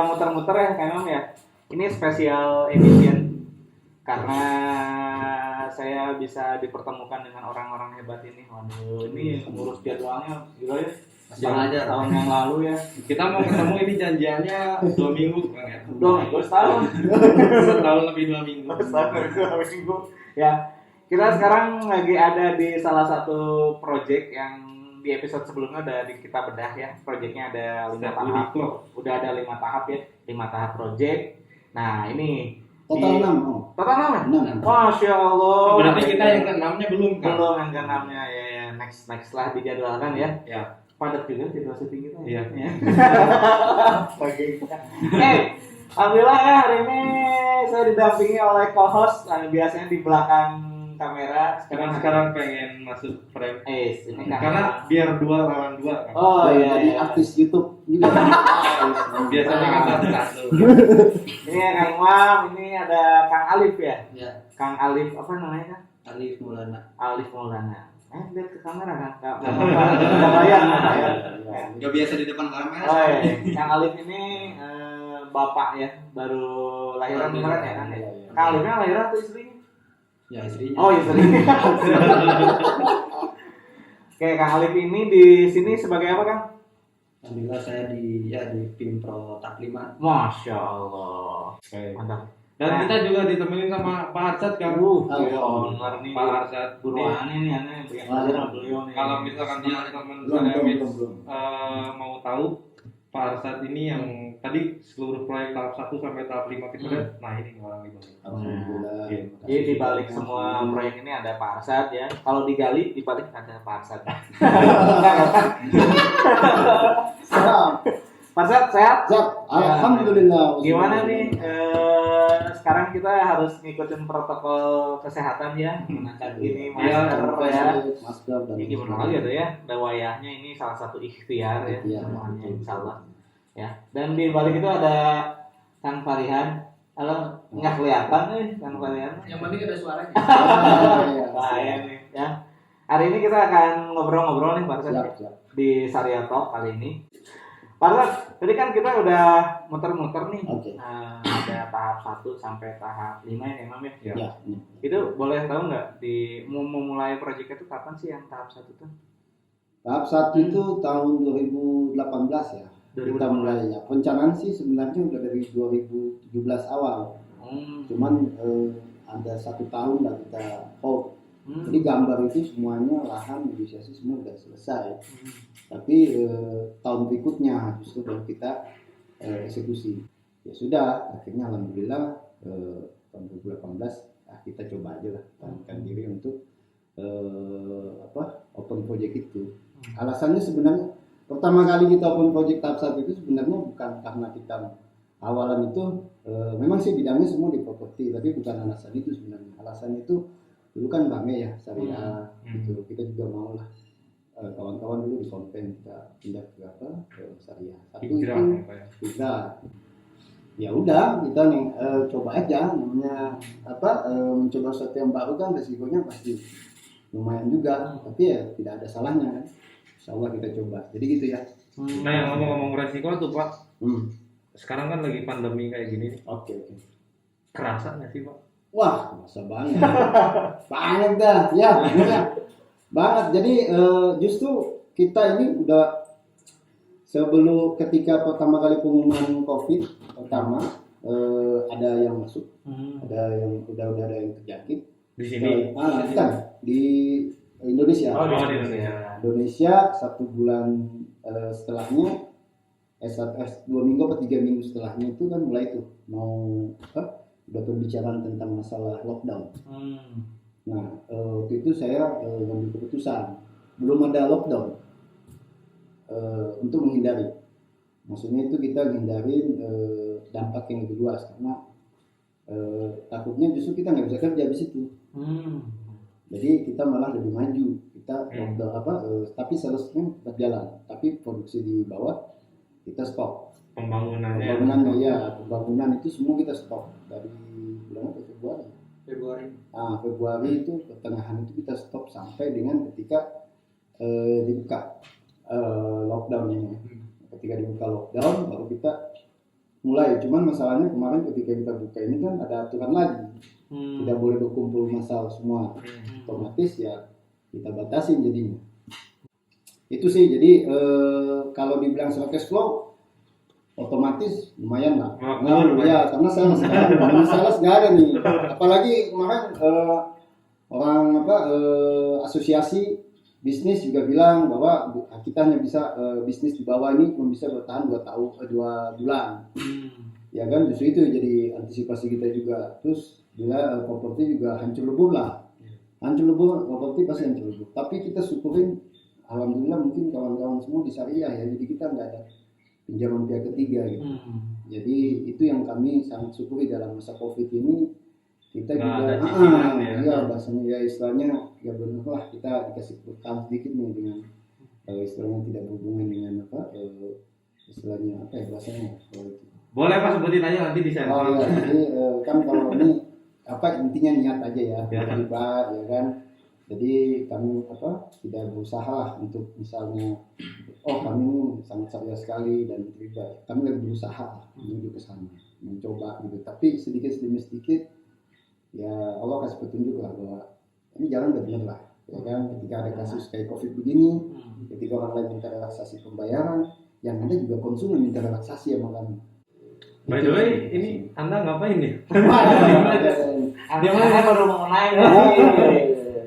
muter-muter ya Kang Imam ya. Ini special edition karena saya bisa dipertemukan dengan orang-orang hebat ini. Waduh, ini ngurus jadwalnya gila ya. Tahun yang lalu ya. Kita mau ketemu ini janjiannya 2 minggu kan ya? 2 minggu setahun. Setahun lebih 2 minggu. Setahun lebih 2 minggu. Ya, kita sekarang lagi ada di salah satu project yang di episode sebelumnya udah kita bedah ya. Projectnya ada 5 tahap. Udah ada 5 tahap ya. 5 tahap project. Nah ini total 6. Total 6 ya? 6. Masya Allah. Berarti kita yang ke-6-nya belum kan? Belum yang ke-6-nya ya. Next lah dijadwalkan ya. Ya. Padat juga jadwal syuting kita. Iya. Oke. Alhamdulillah ya hari ini saya didampingi oleh co-host biasanya di belakang kamera. Sekarang pengen masuk frame. Ini Karena biar 2 lawan 2 kan. Oh iya. Jadi artis YouTube juga. Biasanya kan satu-satu. Ini Kang Imam, ini ada Kang Alif ya. Ya, Kang Alif apa namanya kan? Alif Maulana. Alif Maulana. Lihat ke kamera kan? Nggak bayar. Gak biasa di depan kamera. Oh iya. Kang Alif ini bapak ya, baru lahiran kemarin ya kan ya. Kang Alifnya lahiran atau istrinya? Ya, istrinya. Oh istrinya. Oke, Kang Alif ini di sini sebagai apa Kang? Alhamdulillah saya di tim Pro Tak 5. Masya Allah. Mantap. Dan kita juga ditemenin sama Pak Arsad kan. Bener nih. Pak Arsad. Buruan ini aneh belajar sama beliau nih. Kalau misalkan teman-teman belum. mau tahu Pak Arsad ini yang tadi seluruh proyek tahap 1 sampai tahap 5 kita lihat. Nah ini orang itu. Alhamdulillah. Jadi di balik semua proyek ini ada Pak Arsad ya. Kalau digali di balik ada Pak Arsad. Pak Arsad sehat? Siap. Alhamdulillah. Gimana nih? Sekarang kita harus ngikutin protokol kesehatan ya, menggunakan ini masker ya. Masker dan Ini gimana lagi tuh ya? Dawayahnya ini salah satu ikhtiar ya semuanya insyaallah. Ya. Dan di balik itu ada Kang Farihan. Halo, nggak kelihatan nih Kang Farihan. Yang penting ada suaranya. Bahaya nih ya. Hari ini kita akan ngobrol-ngobrol nih Pak Arsad siap. di Syariah Talk kali ini. Pak Arsad, tadi kan kita udah muter-muter nih. Oke. Ada tahap 1 sampai tahap 5 ya Imam ya. Ya. Ya. Itu boleh tahu nggak di memulai proyek itu kapan sih yang tahap 1 tuh? Tahap 1 itu tahun 2018 ya. Kita mulai ya. Perencanaan sih sebenarnya udah dari 2017 awal. Cuman ada 1 tahun lah kita hold. Jadi gambar itu semuanya lahan negosiasi semua udah selesai. Tapi tahun berikutnya justru baru kita eksekusi. Ya sudah, akhirnya alhamdulillah tahun 2018 kita coba aja lah tanamkan diri untuk open project itu. Alasannya sebenarnya pertama kali kita open project tahap 1 itu sebenarnya bukan karena kita awalan itu memang sih bidangnya semua di properti, tapi bukan alasan itu sebenarnya. Alasan itu dulu kan rame ya syariah gitu, kita juga mau lah kawan-kawan dulu di konten kita pindah ke syariah. Satu itu kita ya udah kita nih coba aja namanya mencoba sesuatu yang baru kan resikonya pasti lumayan juga, tapi ya tidak ada salahnya kan. Insyaallah kita coba. Jadi gitu ya. Nah yang ngomong-ngomong resiko tuh Pak. Sekarang kan lagi pandemi kayak gini. Oke. Kerasa nggak sih Pak? Wah, masa banget. Banget dah. Ya, benar. Banget. Jadi justru kita ini udah sebelum ketika pertama kali pengumuman Covid pertama ada yang masuk, ada yang udah ada yang terjangkit di sini. Bukan di Indonesia. Oh, di Indonesia. Indonesia 1 bulan setelahnya 2 minggu atau 3 minggu setelahnya itu kan mulai tuh mau udah pembicaraan tentang masalah lockdown. Nah, waktu itu saya ngambil keputusan belum ada lockdown untuk menghindari. Maksudnya itu kita menghindarin dampak yang lebih luas karena takutnya justru kita nggak bisa kerja di situ. Jadi kita malah lebih maju. Kita lockdown tapi seharusnya tetap jalan, tapi produksi di bawah kita stop. Pembangunan itu semua kita stop dari bulan Februari itu pertengahan itu kita stop sampai dengan ketika dibuka lockdownnya. Ketika dibuka lockdown baru kita mulai. Cuman masalahnya kemarin ketika kita buka ini kan ada aturan lagi, tidak boleh berkumpul massal semua. Otomatis ya kita batasin jadinya. Itu sih, jadi kalau dibilang soal cash flow otomatis lumayan lah. Ya karena sales kan, sales nggak ada nih. Apalagi kemarin orang asosiasi bisnis juga bilang bahwa kita hanya bisa bisnis di bawah ini cuma bisa bertahan 2 bulan. Ya kan, justru itu jadi antisipasi kita juga. Terus bila properti juga hancur lebur lah. Hancur lebur, properti pasti hancur lebur. Tapi kita syukurin, alhamdulillah mungkin kawan-kawan semua di syariah ya. Jadi kita nggak ada pinjaman pihak ketiga gitu. Jadi itu yang kami sangat syukuri dalam masa Covid ini. Kita juga bahasanya ya istilahnya ya benar lah, kita dikasih bekal sedikit nih dengan istilahnya tidak berhubungan dengan istilahnya bahasanya boleh Pak sebutin aja nanti di sana. Jadi kan kalau ini intinya niat aja ya terlibat ya kan. Jadi kami tidak berusaha lah untuk misalnya kami ini sangat serius sekali dan terlibat. Kami lagi berusaha menuju ke sana, mencoba gitu. Tapi sedikit demi sedikit ya Allah kasih petunjuk lah bahwa ini jalan udah benar lah ya kan. Ketika ada kasus kayak Covid begini, ketika orang lain minta relaksasi pembayaran, yang ada juga konsumen minta relaksasi sama kami. By the way, ini Anda ngapain nih? Dia baru mau naik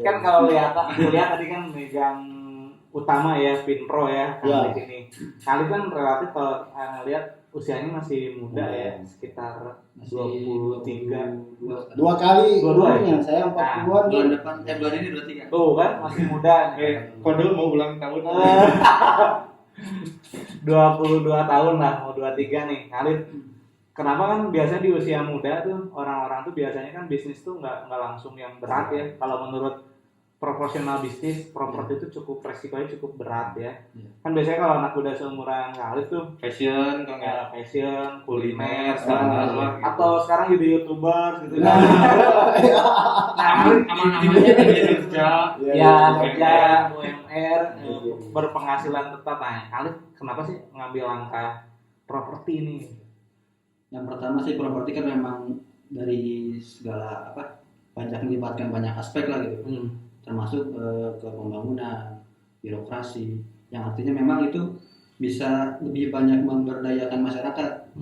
kan. Kalau lihat tadi kan megang utama ya Finpro ya Khalid ini. Khalid kan relatif kalau lihat usianya masih muda ya, sekitar 23. Dua kali ya? Saya 40-an. Bulan depan bulan ini 23. Tuh kan masih muda. Kode mau ulang tahun. 22 tahun lah, mau 23 nih. Khalid, kenapa kan biasa di usia muda tuh orang-orang tuh biasanya kan bisnis tuh nggak langsung yang berat ya. Kalau menurut proporsional bisnis, properti itu resikonya cukup berat ya. Kan biasanya kalau anak muda seumuran Khalid tuh Fashion, kuliner, gitu. atau sekarang jadi YouTuber gitu kan. Aman-aman kerja. Kerja UMR, berpenghasilan tetap. Nah, Khalid kenapa sih ngambil langkah properti ini? Yang pertama sih properti kan memang dari segala banyak melibatkan banyak aspek lah gitu. Termasuk ke pembangunan, birokrasi, yang artinya memang itu bisa lebih banyak memberdayakan masyarakat.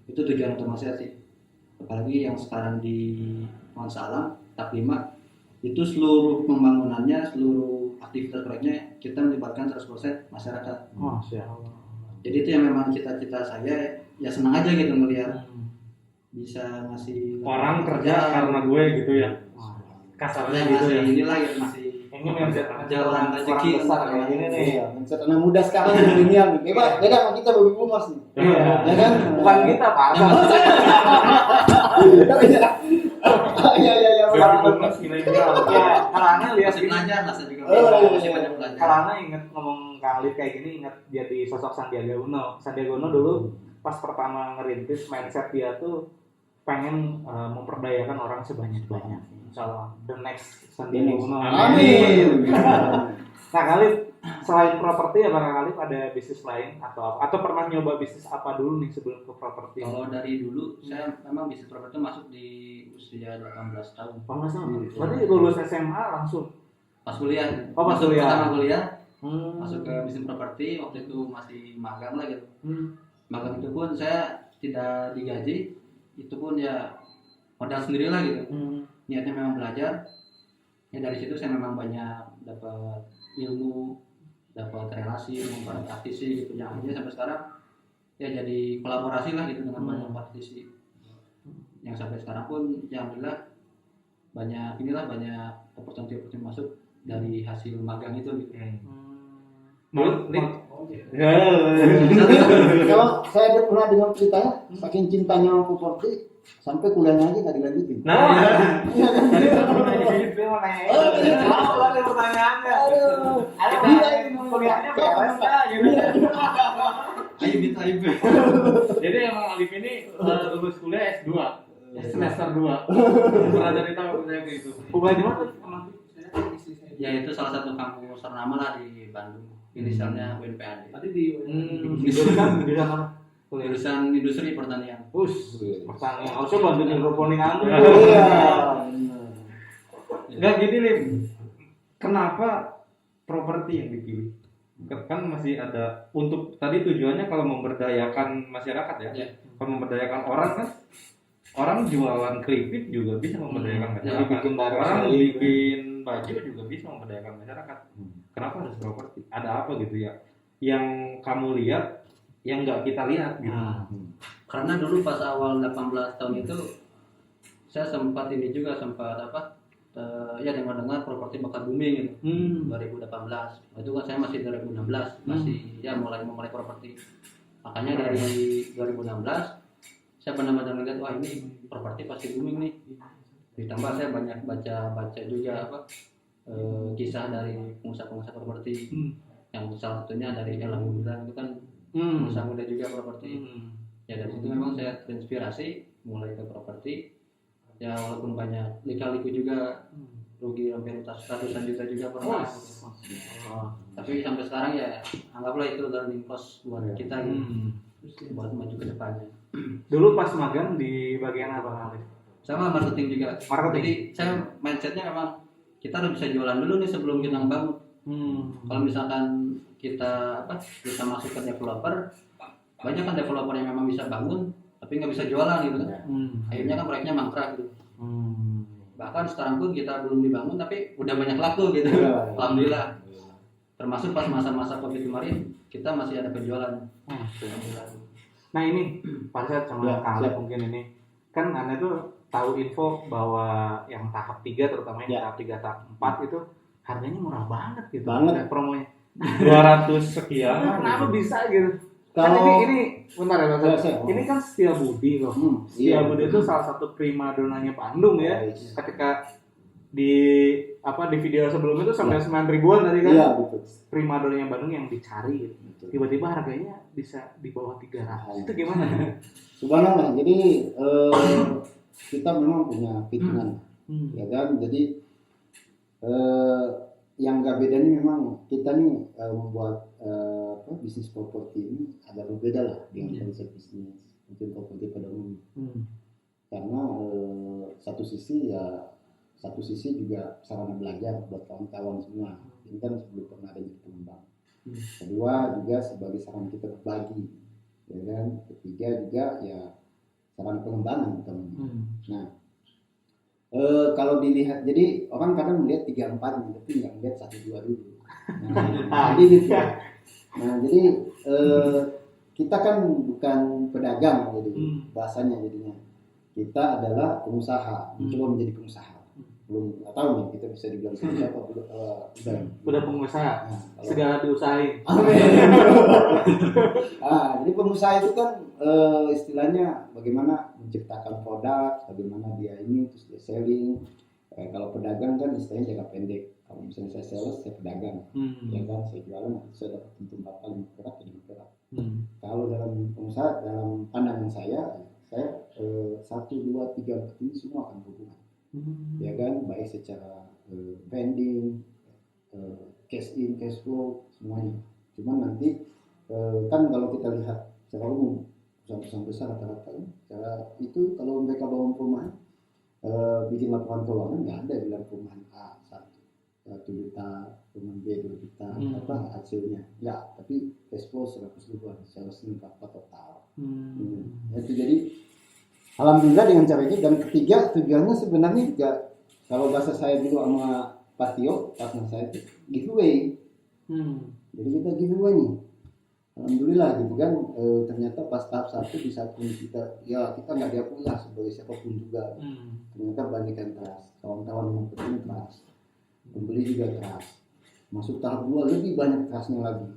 Itu tujuan utama saya sih. Apalagi yang sekarang di Nuansa Alam, TAP 5, itu seluruh pembangunannya, seluruh aktivitas proyeknya kita melibatkan 100% masyarakat. Masya Allah. Jadi itu yang memang cita-cita saya, ya senang aja gitu melihat bisa ngasih orang kerja karena gue gitu ya. Kasarnya gitu ya. Inilah yang masih ini mindset jalan rezeki besar kayak gini nih. Mindset anak muda sekarang di dunia nih. Beda sama kita baby boomers nih. Ya kan? Bukan kita, Pak. Iya. Karena lihat masih belajar lah, saya juga masih banyak belajar. Karena ingat ngomong Khalid kayak gini, ingat dia di sosok Sandiaga Uno. Sandiaga Uno dulu pas pertama ngerintis, mindset dia tuh pengen memperdayakan orang sebanyak-banyak. Insyaallah the next Sandiaga Uno. Amin. Nah, Khalid, selain properti apakah Khalid ada bisnis lain atau apa? Atau pernah nyoba bisnis apa dulu nih sebelum ke properti? Kalau dari dulu saya memang bisnis properti masuk di usia 18 tahun. Berarti lulus SMA langsung? Pas kuliah. Pas kuliah. Pertama kuliah. Masuk ke bisnis properti, waktu itu masih magang lah gitu. Magang itu pun saya tidak digaji, itu pun ya modal sendiri lah gitu. Niatnya memang belajar. Ya dari situ saya memang banyak dapat ilmu, dapat relasi, membangun praktisi gitu. Yang akhirnya sampai sekarang ya jadi kolaborasi lah gitu dengan banyak praktisi. Yang sampai sekarang pun ya alhamdulillah banyak opportunity masuk dari hasil magang itu gitu. Kalau saya pernah dengar ceritanya, saking cintanya sama properti sampai kuliahnya aja nggak dilanjutin. Pertanyaannya. Kuliahnya beres nggak gitu? Aib. Jadi emang Alif ini lulus kuliah S2, semester 2. Pernah dari tahu saya kayak gitu. Kuliah di mana? Ya itu salah satu kampus ternama lah di Bandung. Inisialnya UNPAD. Tadi di jurusan mana? jurusan industri pertanian. Pertanian. Harusnya bantu hidroponik anggur. Iya. Enggak gini nih. Kenapa properti yang dipilih? Kan masih ada untuk tadi tujuannya kalau memberdayakan masyarakat ya. Ya. Kalau memberdayakan orang kan orang jualan keripik juga bisa memberdayakan masyarakat. bikin barang Orang sendiri. bikin baju juga bisa memberdayakan masyarakat. Kenapa harus properti? Ada apa gitu ya? Yang kamu lihat yang nggak kita lihat gitu. Karena dulu pas awal 18 tahun itu saya sempat ya dengar properti bakal booming gitu. 2018. Itu kan saya masih 2016, masih ya mulai properti. Makanya dari 2016 saya benar-benar melihat wah ini properti pasti booming nih. Ditambah saya banyak baca juga kisah dari pengusaha properti. Yang salah satunya dari Elang Gudang itu kan pengusaha muda juga properti. Ya dari situ memang saya terinspirasi mulai ke properti. Ya walaupun banyak lika-liku juga, rugi hampir ratusan juta juga pernah. Tapi sampai sekarang ya anggaplah itu learning cost buat kita gitu, buat maju ke depannya. Dulu pas magang di bagian apa Alif? Sama marketing juga. Jadi saya mindsetnya memang kita udah bisa jualan dulu nih sebelum kita ngebangun. Kalau misalkan kita masuk ke developer, banyak kan developer yang memang bisa bangun tapi nggak bisa jualan gitu kan. Akhirnya kan proyeknya mangkrak gitu. Bahkan sekarang pun kita belum dibangun tapi udah banyak laku gitu. Alhamdulillah. Termasuk pas masa-masa Covid kemarin kita masih ada penjualan. Nah ini Pak sama Kak Alif mungkin ini kan Anda tuh tahu info bahwa yang tahap 3 terutama yang tahap 3 tahap 4 itu harganya murah banget gitu. Banget. Promonya 200 sekian. Kenapa bisa gitu? Kalau Kan ini bentar ya Mas. Ini kan Setiabudi loh. Setiabudi itu salah satu prima donanya Bandung ya. Ketika di video sebelum itu sampai 9 ribuan tadi kan. Iya, betul. Prima donanya Bandung yang dicari gitu. Tiba-tiba harganya bisa di bawah 300. Itu gimana? Subhanallah. Jadi kita memang punya hitungan. Ya kan? Jadi yang nggak bedanya memang kita nih membuat bisnis properti ini ada berbeda lah dengan konsep bisnis mungkin properti pada umumnya. Karena satu sisi juga sarana belajar buat kawan-kawan semua. Ini kan sebelum pernah ada jadi pengembang. Kedua juga sebagai sarana kita berbagi, ya kan. Ketiga juga ya sarana pengembangan utamanya. Nah, kalau dilihat, jadi orang kadang melihat 3-4 tapi nggak melihat 1-2 dulu. Nah, jadi gitu. Nah, jadi kita kan bukan pedagang jadi bahasanya jadinya. Kita adalah pengusaha, mencoba menjadi pengusaha. Belum tahu nih kita bisa dibilang siapa udah pengusaha. Segala diusahain. Jadi pengusaha itu kan istilahnya bagaimana menciptakan produk, bagaimana dia ini terus dia selling. Kalau pedagang kan istilahnya jangka pendek. Kalau misalnya saya sales, saya pedagang, ya kan, saya jualan, saya dapat untung 4 kali bergerak jadi bergerak. Kalau dalam pengusaha, dalam pandangan saya 1, 2, 3, 4 ini semua akan berhubungan. Ya kan, baik secara branding, cash in, cash flow, semuanya. Cuman nanti kan kalau kita lihat secara umum perusahaan besar rata-rata cara itu kalau mereka bangun perumahan bikin laporan keuangan nggak ada bilang perumahan A 1 juta, perumahan B 2 juta, apa hasilnya nggak, tapi cash flow 100 ribuan, sales berapa total. Itu jadi alhamdulillah dengan cara ini. Dan ketiga tujuannya sebenarnya juga kalau bahasa saya dulu sama Pak Tio, partner saya itu giveaway. Jadi kita giveaway nih. Alhamdulillah gitu kan, ternyata pas tahap 1 di saat pun kita nggak diakui lah sebagai siapapun juga. Ternyata banyak yang trust, kawan-kawan yang penting trust, pembeli juga trust. Masuk tahap 2 lebih banyak trustnya lagi.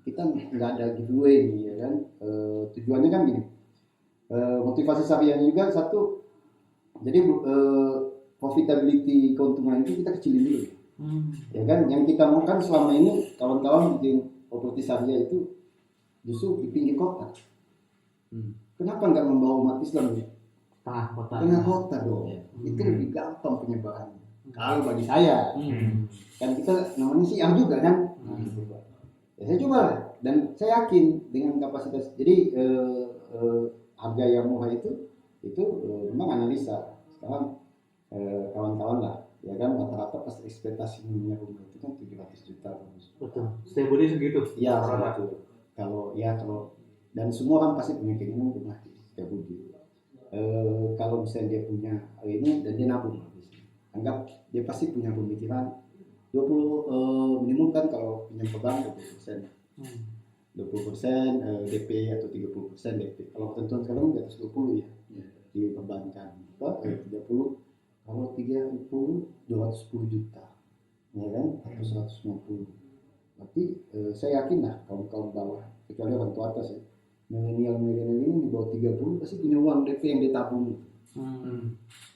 Kita nggak ada giveaway nih, ya kan. Tujuannya kan gini. Motivasi syariahnya juga satu, jadi profitability keuntungan itu kita kecilin dulu, ya kan. Yang kita mau kan selama ini kawan-kawan bikin properti syariah itu justru di pinggir kota. Kenapa nggak membawa umat Islam di tengah kota dong? Itu lebih gampang penyebarannya. Kalau bagi saya, kan kita namanya siar juga kan. Ya saya coba lah, dan saya yakin dengan kapasitas. Jadi harga yang murah itu memang analisa. Sekarang kawan-kawan lah, ya kan rata-rata pas ekspektasi punya rumah itu kan 700 juta. Betul. Setiap budi segitu. Iya, betul. Kalau dan semua orang pasti punya keinginan rumah di setiap budi. Kalau misalnya dia punya ini dan dia nabung, anggap dia pasti punya pemikiran 20 minimum kan kalau pinjam ke bank 20%. 20% DP atau 30% DP. Kalau ketentuan sekarang di atas 20 ya. Di perbankan. 30 kalau 30 210 juta. Ya kan? Atau 150. Berarti saya yakin lah kaum bawah, kecuali orang tua atas ya. Milenial ini di bawah 30 pasti punya uang DP yang ditabung.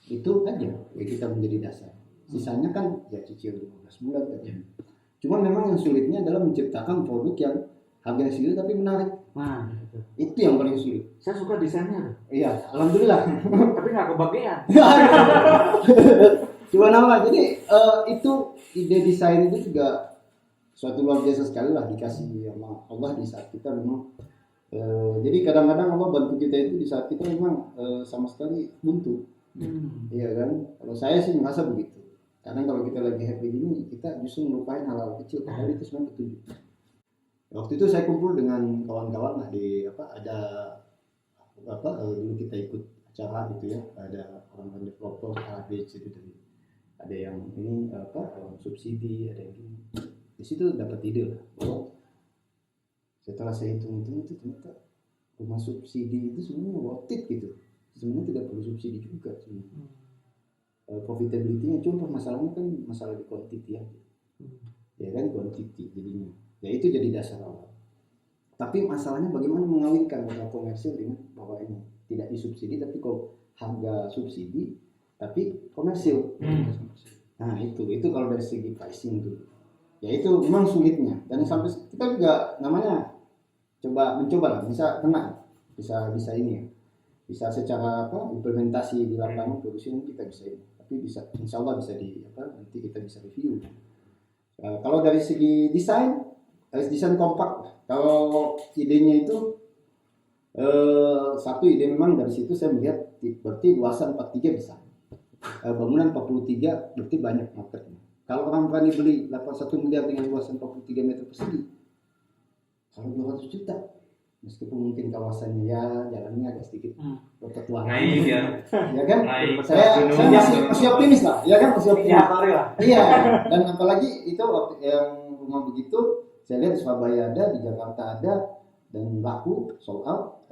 Itu aja ya kita menjadi dasar. Sisanya kan ya cicil 15 bulan aja. Cuman memang yang sulitnya adalah menciptakan produk yang harganya segitu tapi menarik. Nah, itu yang paling sulit. saya suka desainnya. Iya, alhamdulillah. Tapi nggak kebagian. Cuma nama. Jadi itu ide desain itu juga suatu luar biasa sekali lah dikasih sama Allah di saat kita memang. Jadi kadang-kadang Allah bantu kita itu di saat kita memang sama sekali buntu. Iya kan? Kalau saya sih merasa begitu. Karena kalau kita lagi happy gini, kita justru melupain hal-hal kecil. Padahal itu sebenarnya petunjuk. Waktu itu saya kumpul dengan kawan-kawan lah di dulu kita ikut acara gitu ya. Ada orang developer ABC itu tadi. Ada yang ini subsidi, ada yang ini. Di situ dapat ide lah bahwa setelah saya hitung itu ternyata rumah subsidi itu sebenarnya worth it gitu. Sebenarnya tidak perlu subsidi juga sebenarnya. Profitability-nya cuma masalahnya kan masalah di quantity ya. Ya kan quantity jadinya. Ya itu jadi dasar awal. Tapi masalahnya bagaimana mengawinkan modal komersil dengan bahwa ini tidak disubsidi tapi kok harga subsidi tapi komersil. Nah itu kalau dari segi pricing itu. Ya itu memang sulitnya dan sampai kita juga namanya mencoba lah bisa kena bisa ini ya. Bisa secara implementasi di lapangan produksi kita bisa ini. Tapi bisa insya Allah bisa nanti kita bisa review. Kalau dari segi desain kompak. Kalau idenya itu satu ide memang dari situ saya melihat berarti luasan 43 bisa. Bangunan 43 berarti banyak marketnya. Kalau orang berani beli 81 miliar dengan luasan 43 meter persegi, kalau 200 juta, meskipun mungkin kawasannya ya jalannya agak sedikit berketuaan. Naik ya. Ya kan? Naik. Saya masih optimis lah. Ya kan masih optimis. Lah. Iya. Dan apalagi itu yang rumah begitu, saya lihat di Surabaya ada, di Jakarta ada, dan laku sold out.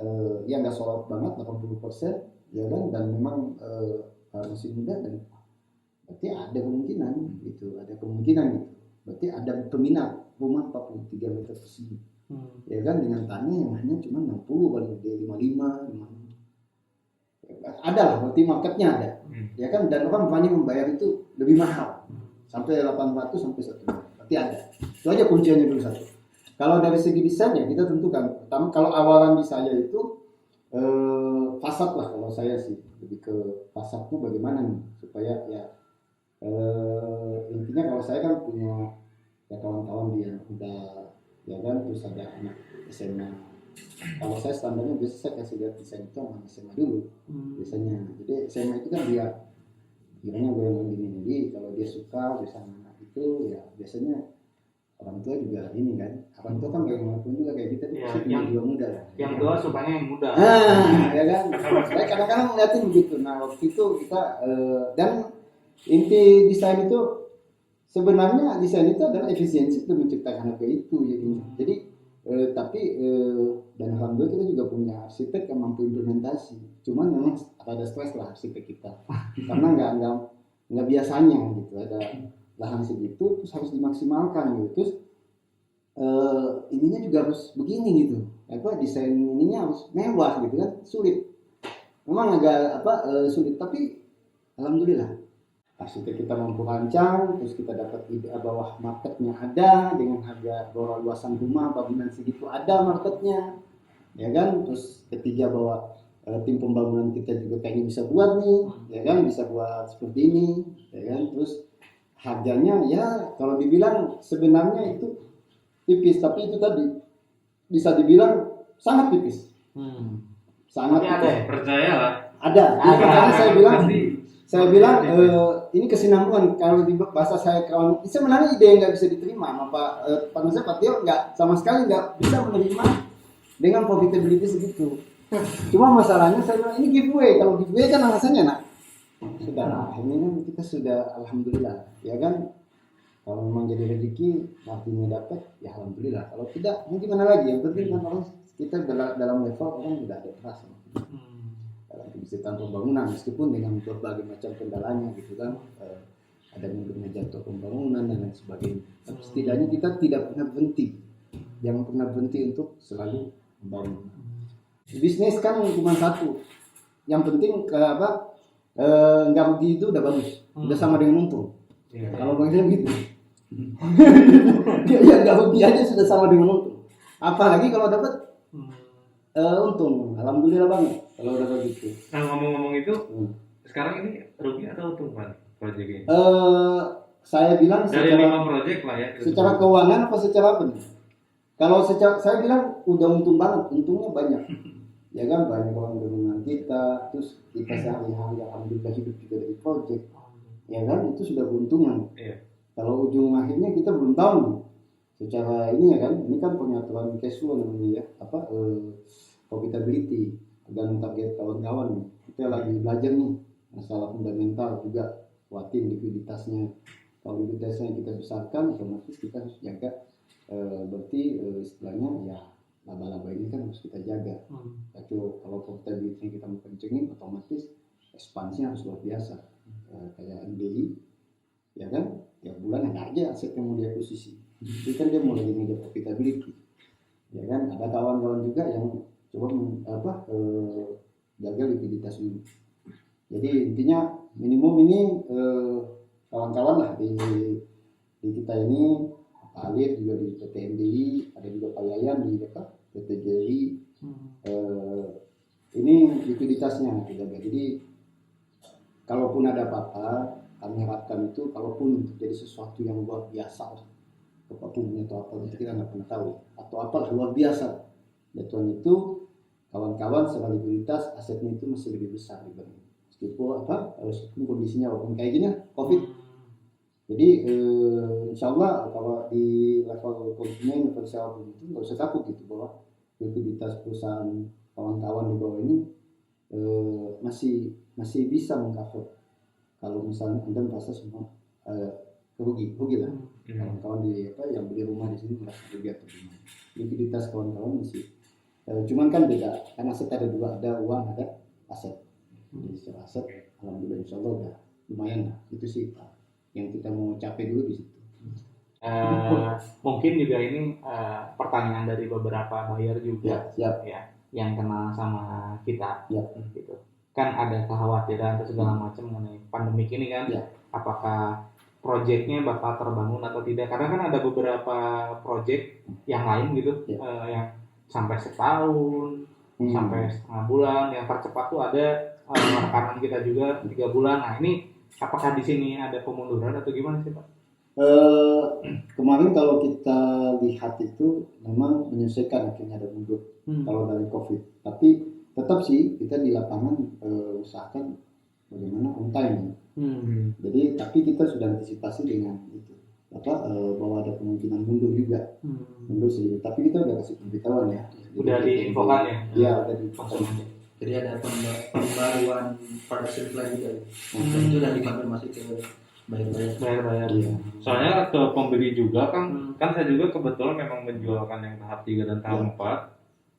Ya nggak sold out banget 80%, ya kan? Dan memang masih muda dan berarti ada kemungkinan gitu. Berarti ada peminat rumah 43 meter persegi. Ya kan dengan tanah yang hanya cuma 60 paling gede 55. Ada lah berarti marketnya ada. Ya kan dan orang banyak membayar itu lebih mahal. Sampai 800 sampai 1 juta. Berarti ada. Itu aja kuncinya dulu satu. Kalau dari segi desainnya kita tentukan. Pertama kalau awalan di saya itu fasad lah kalau saya sih lebih ke fasadnya bagaimana nih supaya ya intinya kalau saya kan punya ya kawan-kawan dia udah ya kan terus ada anak SMA. Kalau saya standarnya biasa saya kasih lihat desain itu sama SMA dulu biasanya. Jadi SMA itu kan dia kiranya gue yang gini. Jadi kalau dia suka bersama anak itu ya biasanya orang tua juga ini kan. Orang tua kan bagaimanapun juga kayak kita ya, pasti punya jiwa muda lah. Yang tua supaya yang muda. Ya kan. Saya kadang-kadang ngeliatin begitu. Nah waktu itu kita dan inti desain itu sebenarnya desain itu adalah efisiensi untuk menciptakan harga itu jadi dan alhamdulillah kita juga punya arsitek yang mampu implementasi cuman memang ada stres lah arsitek kita karena nggak biasanya gitu ada lahan segitu terus harus dimaksimalkan gitu terus ininya juga harus begini gitu desain ininya harus mewah gitu kan sulit memang agak sulit tapi alhamdulillah arsitek kita mampu rancang, terus kita dapat ide bawah marketnya ada dengan harga bawah luasan rumah bangunan segitu ada marketnya, ya kan? Terus ketiga bahwa tim pembangunan kita juga kayaknya bisa buat nih, ya kan? Bisa buat seperti ini, ya kan? Terus harganya ya kalau dibilang sebenarnya itu tipis, tapi itu tadi bisa dibilang sangat tipis. sangat Tapi ada ya? Percayalah. ada. Itu makanya saya bilang Pasti. ini kesinambungan. Kalau di bahasa saya kawan, ini sebenarnya ide yang nggak bisa diterima sama Pak Nusra, Pak Tio nggak sama sekali nggak bisa menerima dengan profitability segitu. Cuma masalahnya saya bilang ini giveaway. Kalau giveaway kan alasannya nak. Sudah lah, ini kan kita sudah alhamdulillah, ya kan. Kalau memang jadi rezeki, artinya dapat, ya alhamdulillah. Kalau tidak, mau gimana lagi? Yang penting kan orang kita dalam level orang sudah ada trust dalam kebijakan pembangunan, meskipun dengan berbagai macam kendalanya gitu kan. Ada mungkin jatuh pembangunan dan lain sebagainya. Tapi setidaknya kita tidak pernah berhenti, jangan pernah berhenti untuk selalu membangun. Bisnis kan cuma satu, yang penting nggak rugi itu udah bagus, udah sama dengan untung. Iya. Kalau bang saya gitu, ya nggak rugi aja sudah sama dengan untung. Apalagi kalau dapat untung, alhamdulillah banget kalau udah begitu. Nah, ngomong-ngomong itu, sekarang ini rugi atau untung Pak proyek ini? Saya bilang Dari 5 proyek lah ya. secara keuangan apa secara apa nih? Kalau secara, saya bilang udah untung banget, untungnya banyak. Ya kan, banyak orang udah mengenal kita, terus kita sehari-hari alhamdulillah hidup juga dari project. Ya kan, itu sudah keuntungan. Iya. Kalau ujung akhirnya kita belum tahu nih. Secara ini ya kan, ini kan pengaturan cash flow namanya ya, profitability dan target kawan-kawan nih. Kita lagi belajar nih masalah fundamental juga, kuatin likuiditasnya. Kalau likuiditasnya kita besarkan, otomatis kita harus jaga. Berarti istilahnya ya laba-laba ini kan harus kita jaga. Kalau profitability kita mau kencengin, otomatis ekspansinya harus luar biasa. Kayak NBI, ya kan, tiap bulan ada aja aset yang mau diakuisisi. Itu kan dia mulai ngejar profitability. Ya kan, ada kawan-kawan juga yang coba jaga likuiditas dulu. Jadi intinya minimum ini kawan-kawan lah di kita ini, Pak Alif juga di PT NBI, ada juga Pak Yayan di PT JRI. Ini likuiditasnya dijaga. Jadi kalaupun ada apa-apa, kami harapkan itu kalaupun terjadi sesuatu yang luar biasa, apapun atau apa itu kita nggak pernah tahu, atau apalah luar biasa, jatuhan itu kawan-kawan secara likuiditas asetnya itu masih lebih besar dibanding meskipun kondisinya walaupun kayak gini COVID. Jadi insya Allah kalau di level konsumen, level sewa itu nggak usah takut gitu bahwa likuiditas perusahaan kawan-kawan di bawah ini masih bisa mengcover kalau misalnya Anda merasa semua rugi lah. Kawan-kawan yang beli rumah di sini merasa rugi atau gimana. Likuiditas kawan-kawan masih cuman kan beda, karena aset ada dua, ada uang, ada aset. Jadi secara aset alhamdulillah insya Allah udah lumayan lah. Itu sih yang kita mau capai dulu di situ. Mungkin juga ini pertanyaan dari beberapa buyer juga ya yang kenal sama kita gitu. Kan ada kekhawatiran atau segala macam mengenai pandemik ini kan, apakah proyeknya bakal terbangun atau tidak, karena kan ada beberapa proyek yang lain gitu yang sampai setahun, sampai setengah bulan, yang tercepat tuh ada rekanan kita juga 3 bulan. Nah ini apakah di sini ada pemunduran atau gimana sih Pak? Kemarin kalau kita lihat itu memang menyesuaikan, akhirnya ada mundur kalau dari COVID. Tapi tetap sih kita di lapangan usahakan bagaimana on time. Jadi tapi kita sudah antisipasi dengan itu bahwa ada kemungkinan mundur juga, mundur sedikit. Tapi kita udah kasih pemberitahuan ya. Udah diinfokan ya? Iya udah diinfokan. Jadi ada pembaruan production plan juga. Dan itu udah dikonfirmasi ke bayar. Iya. Soalnya ke pembeli juga kan saya juga kebetulan memang menjualkan yang tahap 3 dan tahap 4.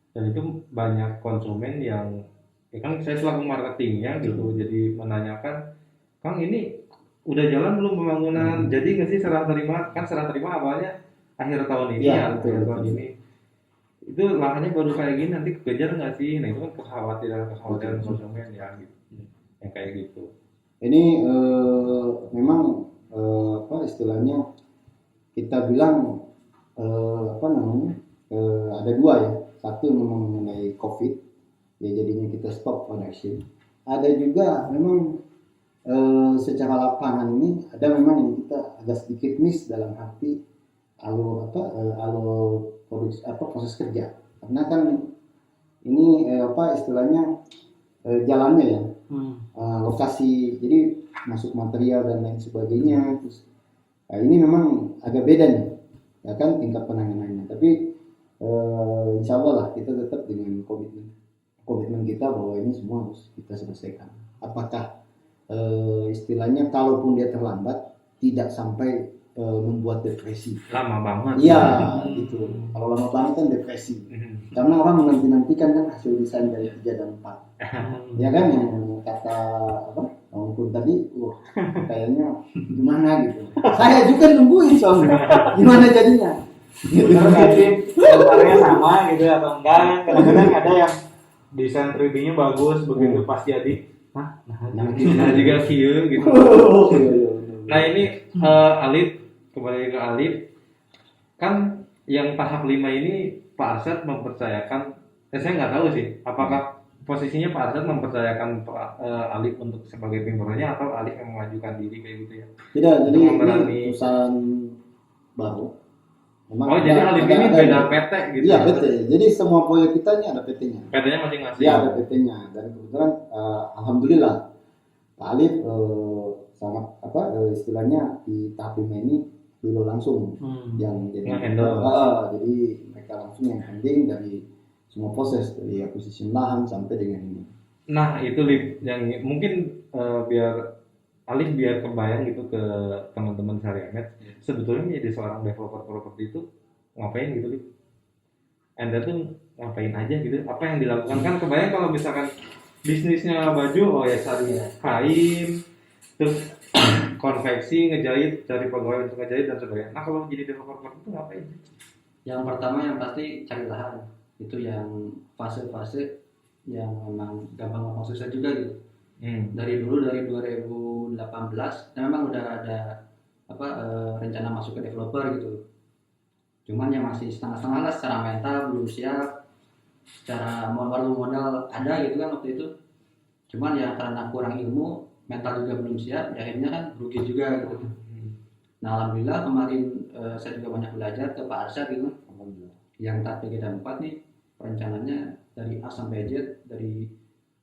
Dan itu banyak konsumen yang ya kan saya selaku marketingnya gitu, jadi menanyakan, Kang ini udah jalan belum pembangunan? Jadi nggak sih serah terima? Kan serah terima awalnya akhir tahun ini akhir tahun ini. Itu lahannya baru kayak gini, nanti kekejar nggak sih? Nah itu kan kekhawatiran konsumen ya gitu, yang kayak gitu. Ini memang istilahnya kita bilang ada dua ya. Satu memang mengenai COVID, ya jadinya kita stop production. Ada juga memang secara lapangan ini ada memang yang kita agak sedikit miss dalam arti alur proses kerja. Karena kan ini apa istilahnya jalannya ya, lokasi, jadi masuk material dan lain sebagainya. Terus, ini memang agak beda nih, ya kan tingkat penanganannya. Tapi insya Allah lah kita tetap dengan komitmen kita bahwa ini semua harus kita selesaikan. Apakah istilahnya kalaupun dia terlambat tidak sampai membuat depresi. Lama banget. Iya, gitu. Kalau lama banget kan depresi. Karena orang menanti-nantikan kan hasil desain dari 3 dan 4. Ya kan yang kata apa? Maupun tadi, kayaknya gimana gitu. Saya juga nungguin soalnya. Gimana jadinya? Terus nanti gambarnya sama gitu atau enggak? Kadang-kadang ada yang desain 3D-nya bagus, begitu pas jadi, Nah juga kieu gitu. Nah ini Alif, kembali ke Alif, kan yang tahap 5 ini Pak Arsyad mempercayakan, saya nggak tahu sih, apakah posisinya Pak Arsyad mempercayakan Pak Alif untuk sebagai pimpinernya atau Alif yang mengajukan diri kayak gitu ya? Tidak, jadi ini Memberani. perusahaan baru. Memang Oh jadi Alif ini beda PT gitu? Iya ya? PT. Jadi semua proyek kita ini ada PT-nya. PT-nya masing-masing? Iya ada PT-nya. Dan kebetulan alhamdulillah Pak Alif sangat istilahnya di tahap 5 ini dulu langsung yang jadi Nge-handle. jadi mereka langsung yang handling dari semua proses dari akuisisi lahan sampai dengan ini. Nah itu Lip, yang mungkin biar Alif biar kebayang gitu ke teman-teman Syariamet, sebetulnya menjadi seorang developer properti itu ngapain gitu Lip? Anda tuh ngapain aja gitu? Apa yang dilakukan? Kan kebayang kalau misalkan bisnisnya baju, oh ya cari kain, terus konveksi, ngejahit, cari pegawai untuk ngejahit dan sebagainya. Nah kalau jadi developer properti itu ngapain? Yang pertama yang pasti cari lahan, itu yang fase-fase yang memang gampang susah juga gitu. Dari dulu dari 2018 memang udah ada rencana masuk ke developer gitu. Cuman yang masih setengah-setengah lah, secara mental belum siap, secara modal ada gitu kan waktu itu. Cuman ya karena kurang ilmu, mental juga belum siap, ya akhirnya kan rugi juga gitu. Nah alhamdulillah kemarin saya juga banyak belajar ke Pak Arsyad gitu. Yang tahap 3 dan 4 nih perencanaannya dari A sampai Z, dari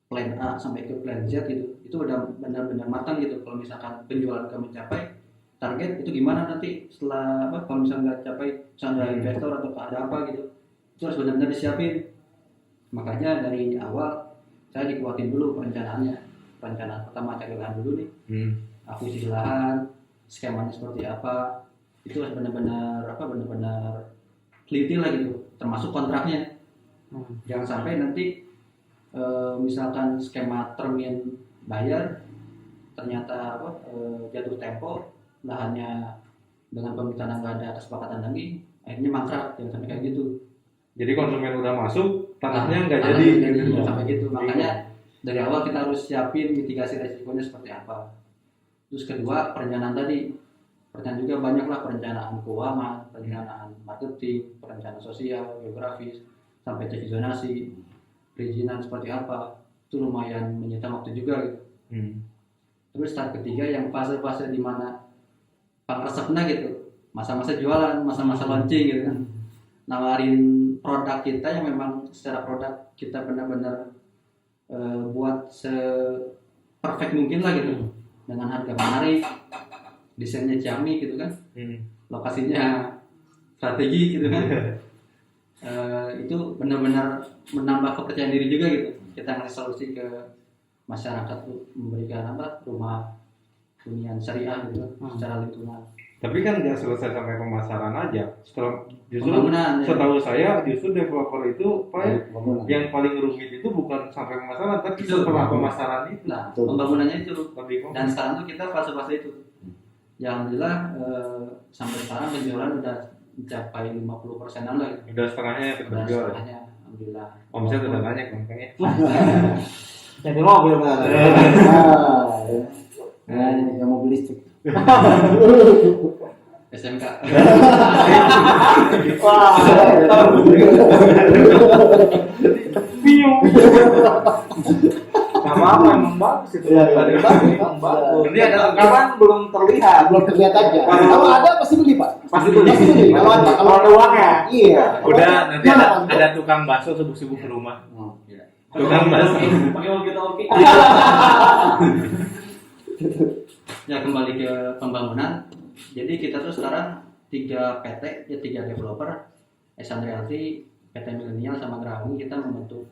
plan A sampai ke plan Z gitu, itu udah benar-benar matang gitu. Kalau misalkan penjualan kami mencapai target, itu gimana nanti setelah kalau misalnya nggak capai, misalnya investor atau ada apa gitu, itu harus benar-benar disiapin. Makanya dari awal saya dikuatin dulu perencanaannya. Perencanaan pertama cari lahan dulu nih, akuisisi lahan, skemanya seperti apa, itu harus benar-benar teliti lah gitu, termasuk kontraknya. Jangan sampai nanti misalkan skema termin bayar ternyata jatuh tempo, lahannya dengan pemikiran nggak ada kesepakatan lagi, akhirnya mangkrak. Jangan sampai kayak gitu. Jadi konsumen udah masuk, tanahnya nggak tanahnya jadi. gitu. Jangan sampai gitu. Makanya dari awal kita harus siapin mitigasi resikonya seperti apa. Terus kedua, perencanaan tadi. Perencanaan juga banyak lah, perencanaan keuangan, perencanaan marketing, perencanaan sosial, geografis, sampai cek zonasi, perizinan seperti apa. Itu lumayan menyita waktu juga gitu. Terus tahap ketiga yang fase-fase di mana resepnya gitu, masa-masa jualan, masa-masa launching gitu kan. Nawarin produk kita yang memang secara produk kita benar-benar buat se-perfect mungkin lah gitu, dengan harga menarik, desainnya ciamik gitu kan, lokasinya strategi gitu kan. Itu benar-benar menambah kepercayaan diri juga gitu. Kita ngasih solusi ke masyarakat tuh, memberikan rumah hunian syariah gitu secara lingkungan. Tapi kan nggak selesai sampai pemasaran aja. Setelah justru Pembangunan, setahu saya justru developer itu yang paling rumit itu bukan sampai pemasaran, tapi setelah pemasaran itu. Nah, pembangunannya itu. Lebih Dan sekarang tuh kita fase-fase itu. Ya alhamdulillah sampai sekarang penjualan udah mencapai 50%-an lah gitu. udah setengahnya terjual. Setengahnya alhamdulillah. Omset udah banyak makanya. Jadi mobil kan. Yang mobil listrik. SMK. Wah. Bingung. Nama apa emang bagus itu. Iya, iya. Emang bagus. Berarti ada Kapan belum terlihat. belum terlihat aja. Kalau ada pasti beli Pak. Pasti beli. Pasti beli. Kalau ada uangnya. Iya. Udah nanti Mana, Pak? ada tukang bakso sibuk-sibuk ke rumah. Ya. Tukang bakso. Pakai walkie-talkie. Ya kembali ke pembangunan. Jadi kita tuh sekarang 3 PT, ya 3 developer, Esan Realty, PT Milenial sama Gerawi, kita membentuk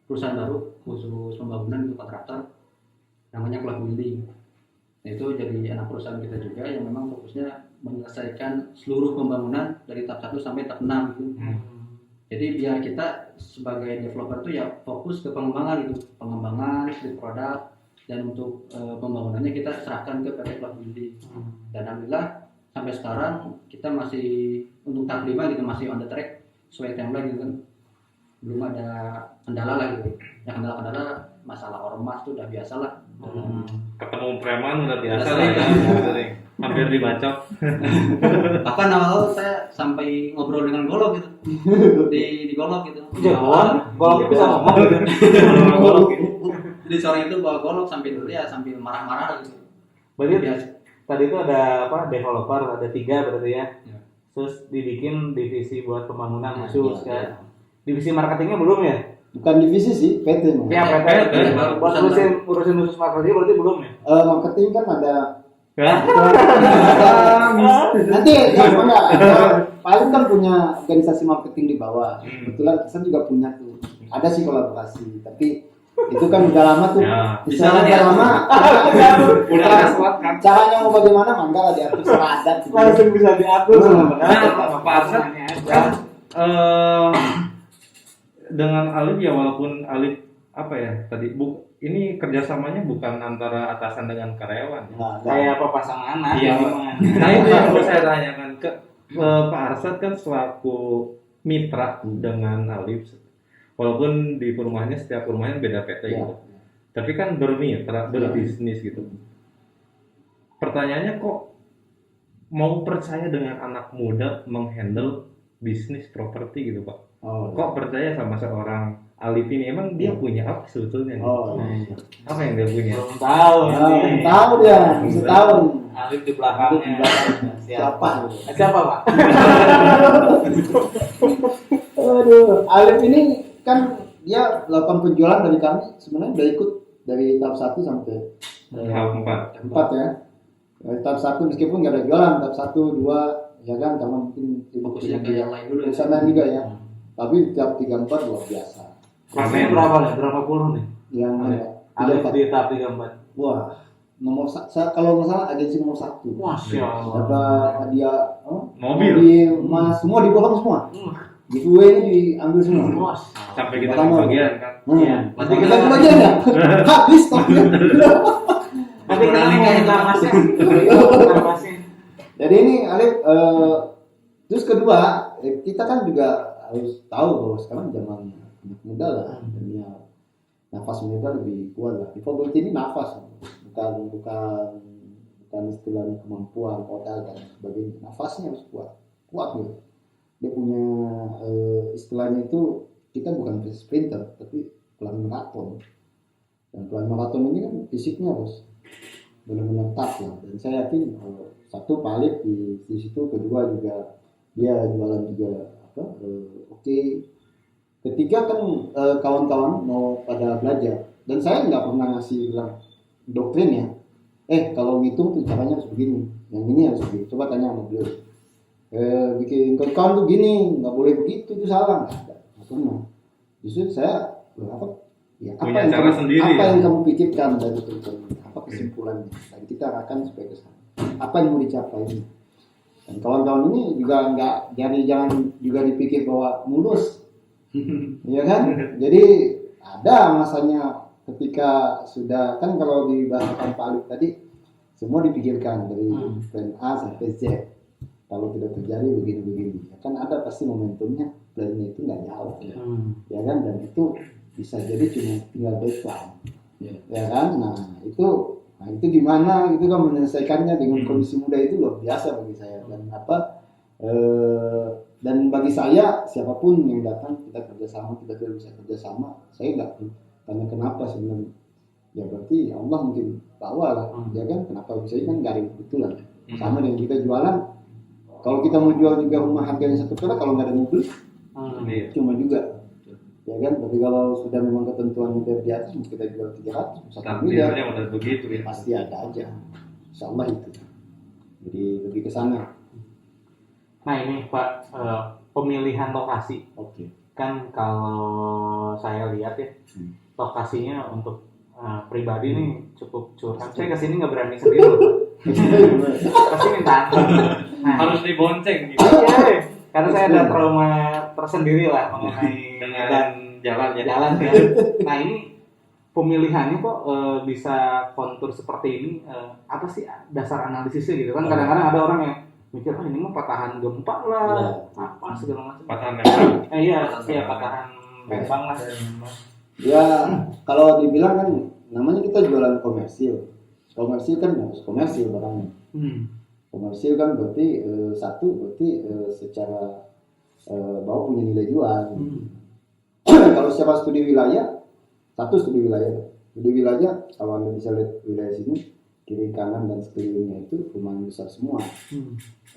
perusahaan baru khusus pembangunan untuk kontraktor, namanya Club Building. Nah, itu jadi anak perusahaan kita juga yang memang fokusnya menyelesaikan seluruh pembangunan dari tahap 1 sampai tahap 6 gitu. Jadi biar kita sebagai developer tuh ya fokus ke pengembangan gitu, pengembangan street product, dan untuk pembangunannya kita serahkan ke PT Club Building. Dan alhamdulillah sampai sekarang kita masih untuk tahap 5 gitu masih on the track sesuai timeline gitu kan. Belum ada kendala lah gitu. Ya kendala-kendala masalah ormas tuh udah biasa lah. Ketemu preman udah biasa Udah lah ya. sering. Sering. Hampir dibacok. Bahkan awal saya sampai ngobrol dengan Golok gitu. Di Golok gitu. Jagoan, kalau bisa ngomong. Golok gitu. Jadi sore itu bawa Golok sampai dulu ya sambil marah-marah gitu. Berarti Biasa. tadi itu ada apa? Developer ada 3 berarti ya. Ya. Terus dibikin divisi buat pembangunan Ya, khusus ya, kan. Divisi marketingnya belum ya? Bukan divisi sih, PT. Ya, PT. PT. Buat urusin khusus marketing berarti belum ya? Marketing kan ada Hah? nanti ya enggak paling kan punya organisasi marketing di bawah. Kebetulan kita juga punya tuh. Ada sih kolaborasi, tapi itu kan udah lama tuh. Ya, bisa Misalnya lah udah ya. lama. Udah ada selat kan. Caranya mau bagaimana mangga lah diatur secara adat gitu. Langsung bisa diatur sebenarnya. Nah, Pak Arsad kan dengan Alif ya walaupun Alif apa ya tadi ini kerjasamanya bukan antara atasan dengan karyawan ya. Nah, Kayak apa pasang anak? Iya. gimana? Nah itu yang mau saya tanyakan ke Pak Arsad kan selaku mitra dengan Alif, walaupun di perumahannya setiap perumahan beda PT Ya. gitu, tapi kan bermitra berbisnis gitu. Pertanyaannya kok mau percaya dengan anak muda menghandle bisnis properti gitu Pak? Oh, Kok percaya sama seorang Alif ini? Emang dia punya apa sebetulnya? oh, Apa yang dia punya? Belum tahu ini. tahu dia, bisa tahu. Alif di belakangnya. Siapa? Siapa, Pak? Aduh, Alif ini kan dia melakukan penjualan dari kami sebenarnya udah ikut dari tahap 1 sampai Tahap 4. 4 ya. Dari tahap 1 meskipun nggak ada jualan, tahap 1, 2 ya kan karena mungkin Fokusnya ke yang lain dulu ya. urusan lain juga ya. Tapi di tahap 3, 4 luar biasa. Panen berapa nih? Berapa puluh nih? Yang Alif 3, 4. di tahap 34. Wah, kalau nggak salah agensi nomor 1. Masya Allah. Ada hadiah Mobil. emas, semua diborong semua. Hmm. Giveaway-nya diambil semua. Mas. Sampai kita Makanya- bagian kan. Iya. Nanti kita kebagian ya? Habis stoknya. Nanti kita mau minta masnya. Masnya. Jadi ini Alif, terus kedua kita kan juga harus tahu bahwa sekarang zaman anak muda lah, dunia nafas mereka lebih kuat lah. Infobility ini nafas, bukan istilahnya kemampuan modal dan sebagainya. Nafasnya harus kuat gitu. Dia punya istilahnya itu kita bukan sprinter tapi pelari maraton. Dan pelari maraton ini kan fisiknya harus benar-benar tough lah. Dan saya yakin satu Pak Alif di situ, kedua juga dia jualan juga oke. Ketiga kan kawan-kawan mau pada belajar dan saya nggak pernah ngasih bilang doktrin ya. Kalau ngitung tuh caranya harus begini, yang ini harus begini. Coba tanya sama beliau. Bikin account tuh gini, nggak boleh begitu, itu salah. Nggak pernah. Justru saya Punya cara sendiri apa ya? yang kamu pikirkan dari itu, apa kesimpulannya? Dan kita akan supaya ke sana. Apa yang mau dicapai ini? Dan kawan-kawan ini juga jangan juga dipikir bahwa mulus, ya kan? Jadi ada masanya ketika sudah kan kalau di bahasan Pak Alif tadi semua dipikirkan dari plan A sampai Z. Kalau tidak terjadi begini-begini, ya kan ada pasti momentumnya, plannya itu nggak jalan, ya kan? Dan itu bisa jadi cuma tinggal baseline, ya kan? Nah itu gimana? Itu kan menyelesaikannya dengan kondisi muda itu luar biasa bagi saya dan bagi saya siapapun yang datang kita kerjasama, kita tidak bisa kerjasama, saya nggak tanya kenapa sebenarnya. ya berarti Allah mungkin bawa lah, ya kan? Kenapa bisa kan nggak ada kebetulan. Sama dengan kita jualan, kalau kita mau jual juga rumah harganya 1 perak, kalau nggak ada mobil, cuma juga, ya kan? Tapi kalau sudah memang ketentuannya dari atas, kita jual 300, 1 miliar, udah begitu ya. pasti ada aja, insya Allah itu. Jadi lebih ke sana. Nah ini Pak, pemilihan lokasi. Oke. Kan kalau saya lihat ya, lokasinya untuk pribadi nih cukup curang. Saya kesini nggak berani sendiri loh, pasti minta antar. Nah, Harus dibonceng gitu. iya, karena saya ada trauma tersendiri lah mengenai Dengan jalan ya. jalan ya. Nah ini pemilihannya kok bisa kontur seperti ini, apa sih dasar analisisnya gitu kan? Kadang-kadang ada orang yang mikir, ini mah patahan gempa lah, apa segala macam. Patahan memang. Iya, patahan bembang lah. Ya kalau dibilang kan namanya kita jualan komersil. Komersil kan harus komersil barangnya. Komersil kan berarti secara bahwa punya nilai jual. Kalau secara studi wilayah, studi wilayah kalau Anda bisa lihat wilayah sini, kiri kanan dan sekelilingnya itu perumahan besar semua.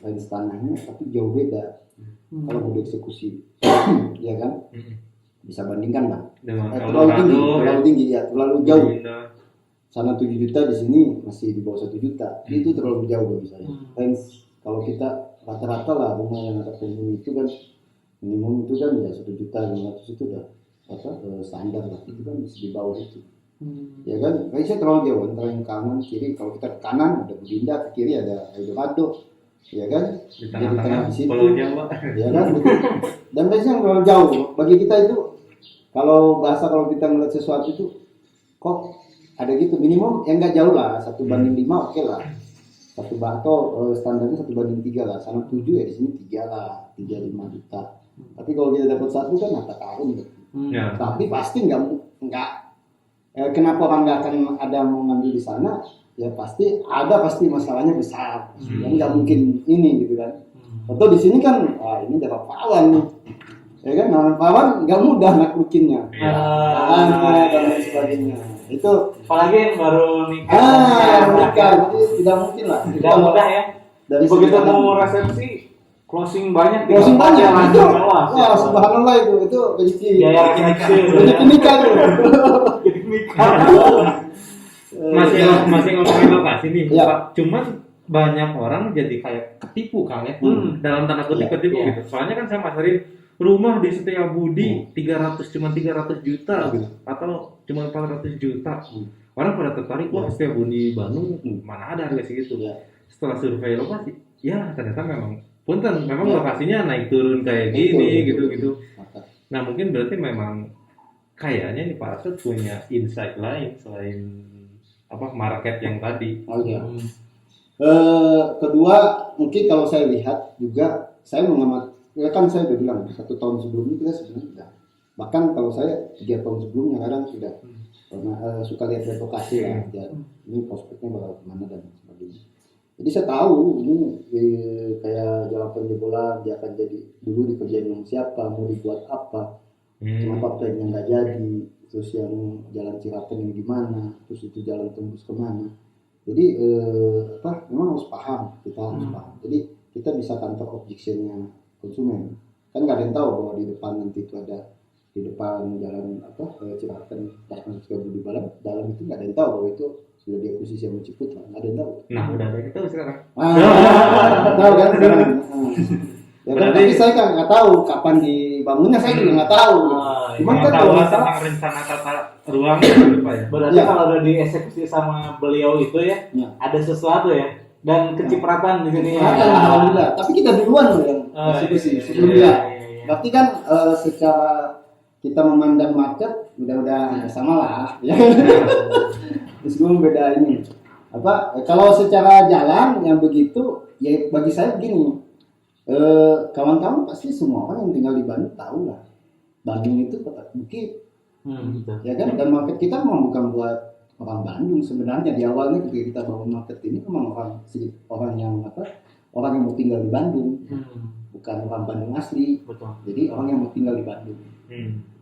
Range tanahnya tapi jauh beda. Kalau mau dieksekusi, ya kan? Bisa bandingkan lah. Terlalu tinggi ya, terlalu jauh. Sana 7 juta, di sini masih di bawah 1 juta. Itu terlalu jauh bagi saya. Kalau kita rata-rata lah rumah yang ada penghuni itu kan minimum itu kan ya 1.500.000 itu udah standar lah. Itu kan masih di bawah itu. Ya kan? Kayaknya saya terlalu jauh antara yang kanan kiri. Kalau kita ke kanan ada Budinda, ke kiri ada Eldorado. Ya kan? Di tengah-tengah di situ. Pulau Jawa. Ya kan? Dan biasanya terlalu jauh. Bagi kita itu kalau kita ngeliat sesuatu itu kok ada gitu minimum yang nggak jauh lah 1:5 oke lah. Standarnya 1:3 lah. Sana 7 ya di sini 3 lah, 3-5 juta. Tapi kalau kita dapat 1 kan apa tahun gitu. Tapi pasti nggak kenapa orang nggak akan ada mau ngambil di sana? Ya pasti masalahnya besar. Yang nggak mungkin ini gitu kan. Atau di sini kan ini dapat pawan nih. Ya kan, pawan nggak mudah naklukinnya. Dan lain sebagainya. Itu apalagi yang baru nikah. Jadi tidak mungkin lah. Tidak mudah ya. Dari begitu mau resepsi closing banyak. Itu wah subhanallah itu rezeki. Biaya resepsi. Rezeki nikah tuh. Masih ngomongin lokasi nih, ya. Pak. Cuman banyak orang jadi kayak ketipu Kang ya. Dalam tanda kutip ketipu gitu. Soalnya kan saya masarin rumah di Setiabudi 300 juta gitu, atau cuma 400 juta. Orang pada tertarik, wah Setiabudi Bandung mana ada harga segitu. Setelah survei lokasi, ya ternyata memang lokasinya naik turun kayak gini gitu. Nah mungkin berarti memang kayaknya nih Pak Arsyad punya insight lain selain market yang tadi. Kedua mungkin kalau saya lihat juga saya mengamati. Ya kan saya udah bilang 1 tahun sebelumnya kita sebenarnya sudah, bahkan kalau saya 3 tahun sebelumnya kadang sudah suka lihat lokasi lah, ya, ini prospeknya bakal kemana dan sebagainya. Jadi saya tahu ini kayak jalan penjebolan dia akan jadi dulu dikerjain yang siapa, mau dibuat apa, kenapa plannya nggak jadi, terus yang jalan Ciraten yang gimana, terus itu jalan tembus kemana. Jadi memang harus paham, kita harus paham. Jadi kita bisa kantor objectionnya konsumen, kan nggak ada yang tahu bahwa di depan nanti itu ada di depan jalan Ciraten pas masuk ke Budi Balam dalam itu nggak ada yang tahu bahwa itu sudah diakuisisi sama Ciputra, nggak ada yang tahu. Nah udah ada yang tahu sekarang. Tahu kan sekarang. Ya kan, tapi saya kan nggak tahu kapan dibangunnya, saya juga nggak tahu. Cuman kan tahu tentang rencana tata ruang ya. Berarti kalau udah dieksekusi sama beliau itu ya, ada sesuatu ya. Dan kecipratan di sini. Alhamdulillah. Tapi kita duluan loh yang eksekusi sebelum dia. Berarti kan secara kita memandang market udah sama lah. Ya. Meskipun beda ini. Kalau secara jalan yang begitu, ya bagi saya begini. Kawan-kawan pasti semua orang yang tinggal di Bandung tahu lah. Bandung itu kota bukit. Ya kan? Dan market kita memang bukan buat orang Bandung sebenarnya. Di awalnya ketika kita bangun market ini memang orang yang mau tinggal di Bandung, bukan orang Bandung asli. Betul. Jadi orang yang mau tinggal di Bandung,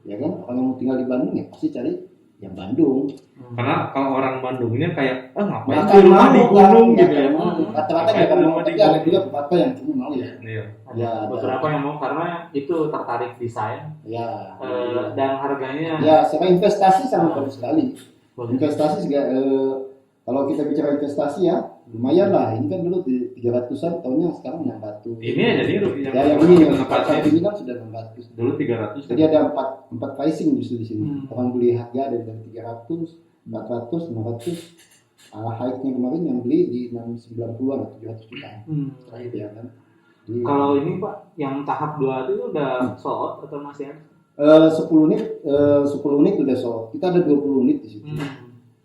ya kan? Orang yang mau tinggal di Bandung ya pasti cari yang Bandung. Karena kalau orang Bandungnya kayak ngapain Nggak di rumah mau, di gunung nggak gitu ya. mau. Rata-rata Ngapain nggak di mau, rumah di tapi ada gunung. juga beberapa yang cuma mau ya. Iya. Ya, ada. Beberapa yang mau karena itu tertarik desain Ya. dan harganya Ya, secara investasi sangat bagus sekali. bagus. Investasi juga kalau kita bicara investasi ya lumayan lah. Ini kan dulu di 300-an, tahunnya sekarang 600. Ini aja nih rupiah. Ya, yang ini yang tempatnya saat ini kan sudah 600. dulu 300. Jadi ada empat pricing justru di sini. Hmm. Orang beli harga dari 300, 400, 500. High-nya kemarin yang beli di 690-an atau 700 juta. Terakhir ya kan. Jadi, Kalau ini Pak, yang tahap 2 itu udah sold out atau masih ada? 10 unit udah sold. Kita ada 20 unit di situ.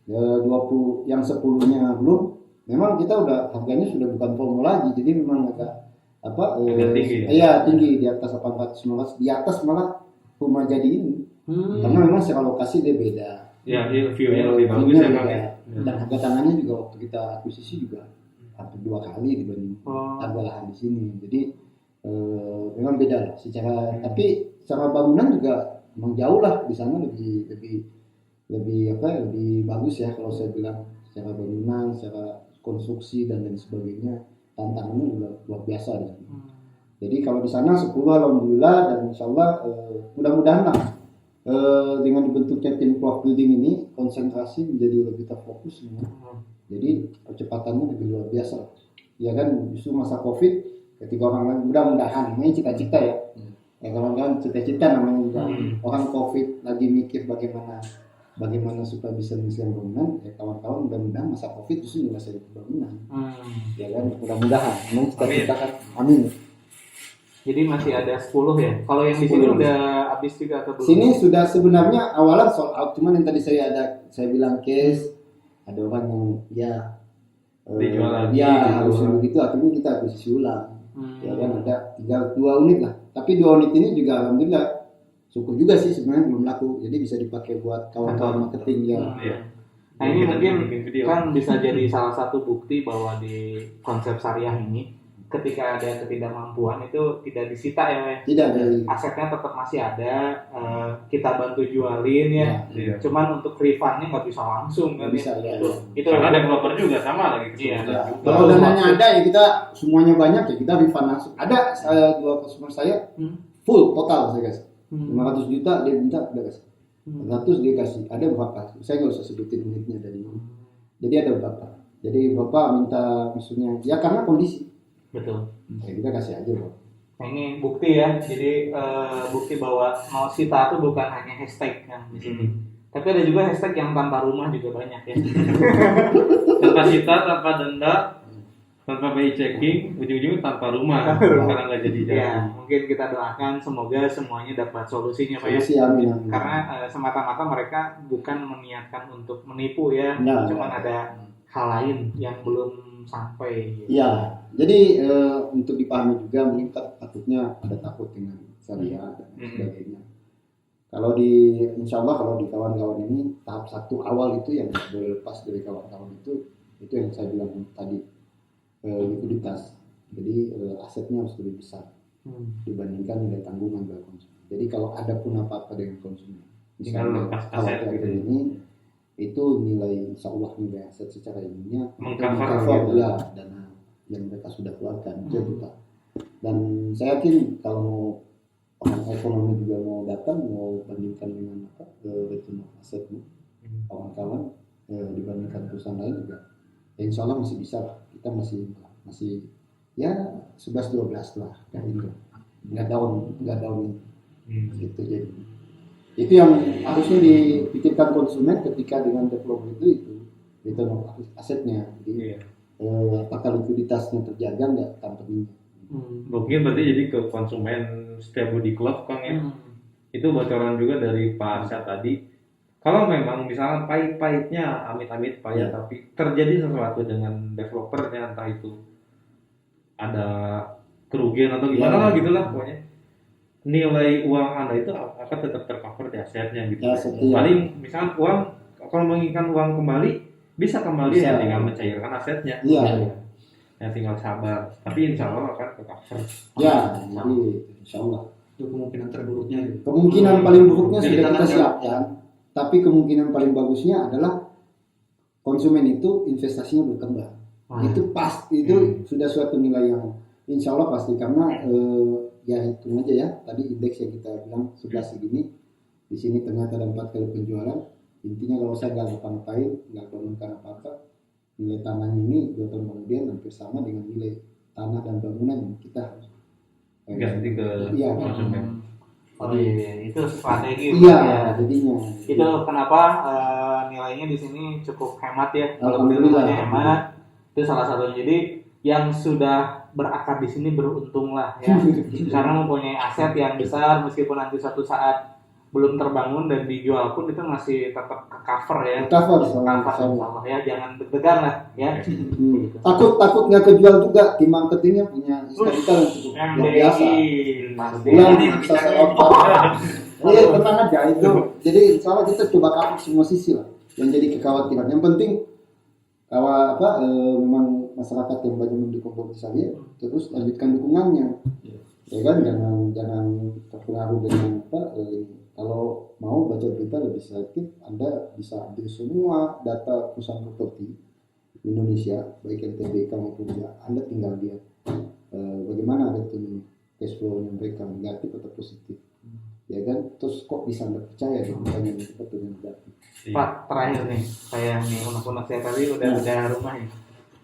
20 yang 10-nya belum. Memang kita udah harganya sudah bukan promo lagi. Jadi memang agak agak tinggi ya? Iya, tinggi di atas 819, di atas malah rumah jadi ini. Karena memang secara lokasi dia beda. Ya, view-nya lebih bagus View-nya ya Kang. beda. Dan harga tanahnya juga waktu kita akuisisi juga hampir 2 kali dibanding harga lahan di sini. Jadi memang beda lah secara, tapi secara bangunan juga memang jauh lah di sana lebih bagus ya kalau saya bilang secara bangunan, secara konstruksi dan lain sebagainya, tantangannya juga luar biasa di sana. Jadi kalau di sana 10 alhamdulillah, dan insyaallah mudah-mudahan lah dengan dibentuknya tim cloud building ini konsentrasi menjadi lebih terfokus semua. Jadi percepatannya lebih luar biasa. Ya kan, justru masa Covid ketika orang lain mudah-mudahan ini cita-cita ya. Ya kawan-kawan, cita-cita namanya juga. Orang Covid lagi mikir bagaimana supaya bisa menyelesaikan bangunan, ya kawan-kawan mudah-mudahan masa Covid justru menyelesaikan bangunan. Ya kan, mudah-mudahan. Memang cita-cita kan. Amin. Jadi masih ada 10 ya. Kalau yang di sini 10. udah habis juga atau belum? Sini sudah sebenarnya awalan sold out, cuman yang tadi saya bilang case, ada orang yang Dijual lagi, ya harus begitu, akhirnya kita akuisisi ulang. Ya kan, ada tinggal 2 unit lah. Tapi 2 unit ini juga alhamdulillah syukur juga sih sebenarnya belum laku. Jadi bisa dipakai buat kawan-kawan marketing ya. Iya. Nah ini Kita mungkin bikin video. kan bisa jadi salah satu bukti bahwa di konsep syariah ini ketika ada ketidakmampuan itu tidak disita ya, Weh. Tidak dari Asetnya tetap masih ada, kita bantu jualin ya. Iya. Cuman untuk refundnya nggak bisa langsung kan Nggak bisa, ya. ya. Itu Karena developer juga sama lagi Iya. kesulitan juga. kalau dananya ada ya kita semuanya banyak ya kita refund langsung. Ada dua customer saya full total saya kasih. 500 juta dia minta udah kasih. 100 dia kasih. Ada berapa? Saya nggak usah sebutin unitnya dari mana. Jadi ada berapa? Jadi bapak minta maksudnya ya karena kondisi. betul. Ya kita kasih aja Pak. Nah, ini bukti ya. Jadi bukti bahwa mau sita itu bukan hanya hashtag yang di sini. Tapi ada juga hashtag yang tanpa rumah juga banyak ya. Tanpa sita, tanpa denda, tanpa BI checking, ujung-ujungnya tanpa rumah. Karena nggak jadi jadi. Ya, mungkin kita doakan semoga semuanya dapat solusinya Pak ya. Solusi amin. Amin. Karena semata-mata mereka bukan meniatkan untuk menipu ya. Nah, Cuman ada hal lain yang belum sampai. ya, jadi untuk dipahami juga mungkin takutnya ada takut dengan syariah dan sebagainya. Kalau insya Allah kalau di kawan-kawan ini tahap 1 awal itu yang boleh lepas dari kawan-kawan itu yang saya bilang tadi likuiditas. Jadi asetnya harus lebih besar dibandingkan nilai tanggungan dari konsumen. Jadi kalau ada pun apa-apa dengan konsumen, misalnya kalau aset gitu. ini itu nilai insya Allah nilai aset secara ilmiah Mengcover ya dana yang mereka sudah keluarkan juta. Dan saya yakin kalau orang ekonomi juga mau datang mau bandingkan dengan return of aset kawan-kawan dibandingkan perusahaan lain juga ya insya Allah masih bisa lah. Kita masih ya 11-12 lah kayak itu nggak down gitu. Jadi itu yang harusnya dipikirkan konsumen ketika dengan developer itu return of asetnya. Jadi apakah likuiditasnya terjaga nggak tanpa ini. Mungkin berarti jadi ke konsumen setiap body club Kang ya. Itu bocoran juga dari Pak Arsyad tadi. Kalau memang misalnya pahit-pahitnya amit-amit payah tapi terjadi sesuatu dengan developernya, entah itu ada kerugian atau gimana lah gitulah pokoknya, nilai uang Anda itu akan tetap tercover di asetnya gitu. Paling misalnya uang kalau menginginkan uang kembali bisa kembali ya tinggal mencairkan asetnya. Ya tinggal sabar, tapi insya Allah akan tercover. Ya, jadi insya Allah. Itu kemungkinan terburuknya gitu. Kemungkinan paling buruknya sudah kita siapkan, Tapi kemungkinan paling bagusnya adalah konsumen itu investasinya berkembang. Itu pasti, itu sudah suatu nilai yang insya Allah pasti, karena ya hitung aja ya, tadi indeks yang kita bilang 11 segini, di sini ternyata ada 4 kali penjualan. Intinya kalau saya nggak ngapa-ngapain, nggak bangunkan apa-apa, nilai tanahnya ini 2 tahun kemudian hampir sama dengan nilai tanah dan bangunan yang kita ganti ke konsumen. Oh iya, itu strategi. Iya, jadinya. Itu kenapa nilainya di sini cukup hemat ya. Kalau Alhamdulillah. nilainya hemat, itu salah satunya. Jadi yang sudah berakar di sini beruntung lah ya, karena mempunyai aset yang besar, meskipun nanti suatu saat belum terbangun dan dijual pun itu masih tetap ke cover ya. Cover, Insyaallah ya, jangan deg-degan lah ya. Takut nggak kejual juga. Tim marketingnya punya historical yang cukup luar biasa. Bulan bisa selompok. Iya, tenang aja itu. Jadi insya Allah kita coba cover semua sisi lah yang jadi kekhawatiran. Yang penting kalau memang masyarakat yang banyak mendukung proposal ya, terus lanjutkan dukungannya. Ya kan, jangan terpengaruh dengan kalau mau baca berita lebih selektif, Anda bisa ambil semua data perusahaan properti Indonesia, baik NTBK maupun ya, Anda tinggal lihat bagaimana return cash flow-nya mereka, negatif atau positif. Ya kan, terus kok bisa Anda percaya dengan yang seperti negatif. Pak, terakhir nih, saya nih unek-unek saya tadi udah rumah ya.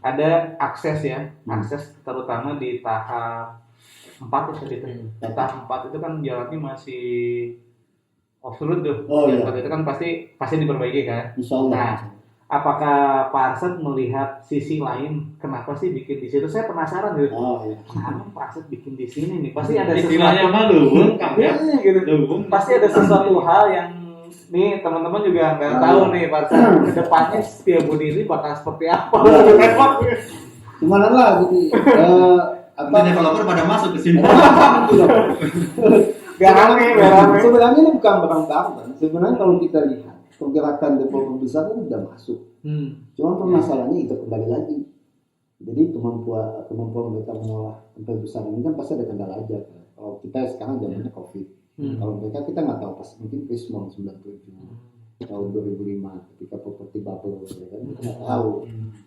Ada akses ya, akses terutama di tahap 4 itu. Tahap 4 itu kan jalannya masih off-road tuh. Oh, iya. Itu kan pasti diperbaiki kan. Insya Allah. Nah, apakah Pak Arsad melihat sisi lain? Kenapa sih bikin di situ? Saya penasaran gitu. Oh iya. Kenapa Pak Arsad bikin di sini nih? Pasti ada Istilahnya sesuatu. malu, Kang ya. Iya, gitu. Pasti ada sesuatu hal yang nih teman-teman juga nggak tahu nih Pak Arsad kedepannya Setiabudi ini bakal seperti apa? Gimana lah gitu. Developer pada masuk ke sini. Gak rame. Sebenarnya ini bukan barang baru kan. Sebenarnya kalau kita lihat pergerakan developer besar itu sudah masuk. Cuma permasalahannya itu kembali lagi. Jadi kemampuan mereka mengolah tempat besar ini kan pasti ada kendala aja kan. Kalau kita sekarang zamannya COVID. Kalau mereka kita nggak tahu pas mungkin Prismon 97 tahun 2005 ketika properti bubble ya kan kita nggak tahu.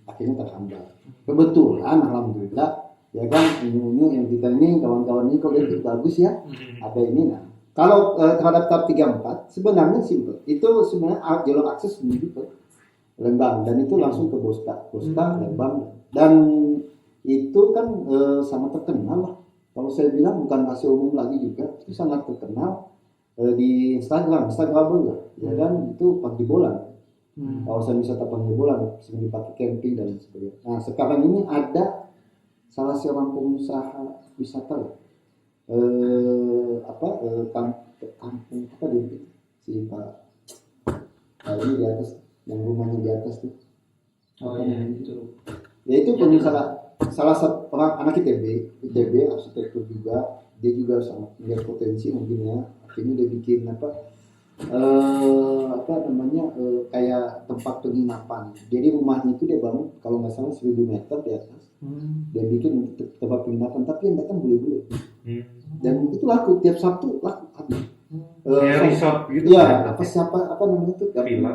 Akhirnya terhambat. Kebetulan alhamdulillah ya kan unyu yang kita ini kawan-kawan ini kalau itu bagus ya. Ada ini nah. Kalau terhadap tahap 34 sebenarnya simpel. Itu sebenarnya jalur akses menuju ke Lembang dan itu langsung ke Bosta, Lembang dan itu kan sangat terkenal lah. Kalau saya bilang bukan rahasia umum lagi juga, itu sangat terkenal di Instagramable lah, ya kan itu Pagibolan. Kawasan wisata Pagibolan sering dipakai camping dan sebagainya. Nah sekarang ini ada salah seorang pengusaha wisata lah, kampung apa dia si Pak ini di atas yang rumahnya di atas tuh. Oh iya itu. Ya itu pengusaha salah satu orang anak ITB arsitektur juga, dia juga sangat melihat potensi mungkin ya. Akhirnya dia bikin kayak tempat penginapan. Jadi rumahnya itu dia bangun kalau nggak salah 1000 meter di atas. Dia bikin tempat penginapan, tapi yang datang bule-bule. Dan itu laku tiap Sabtu laku habis. Resort gitu. Iya, apa namanya itu? Villa.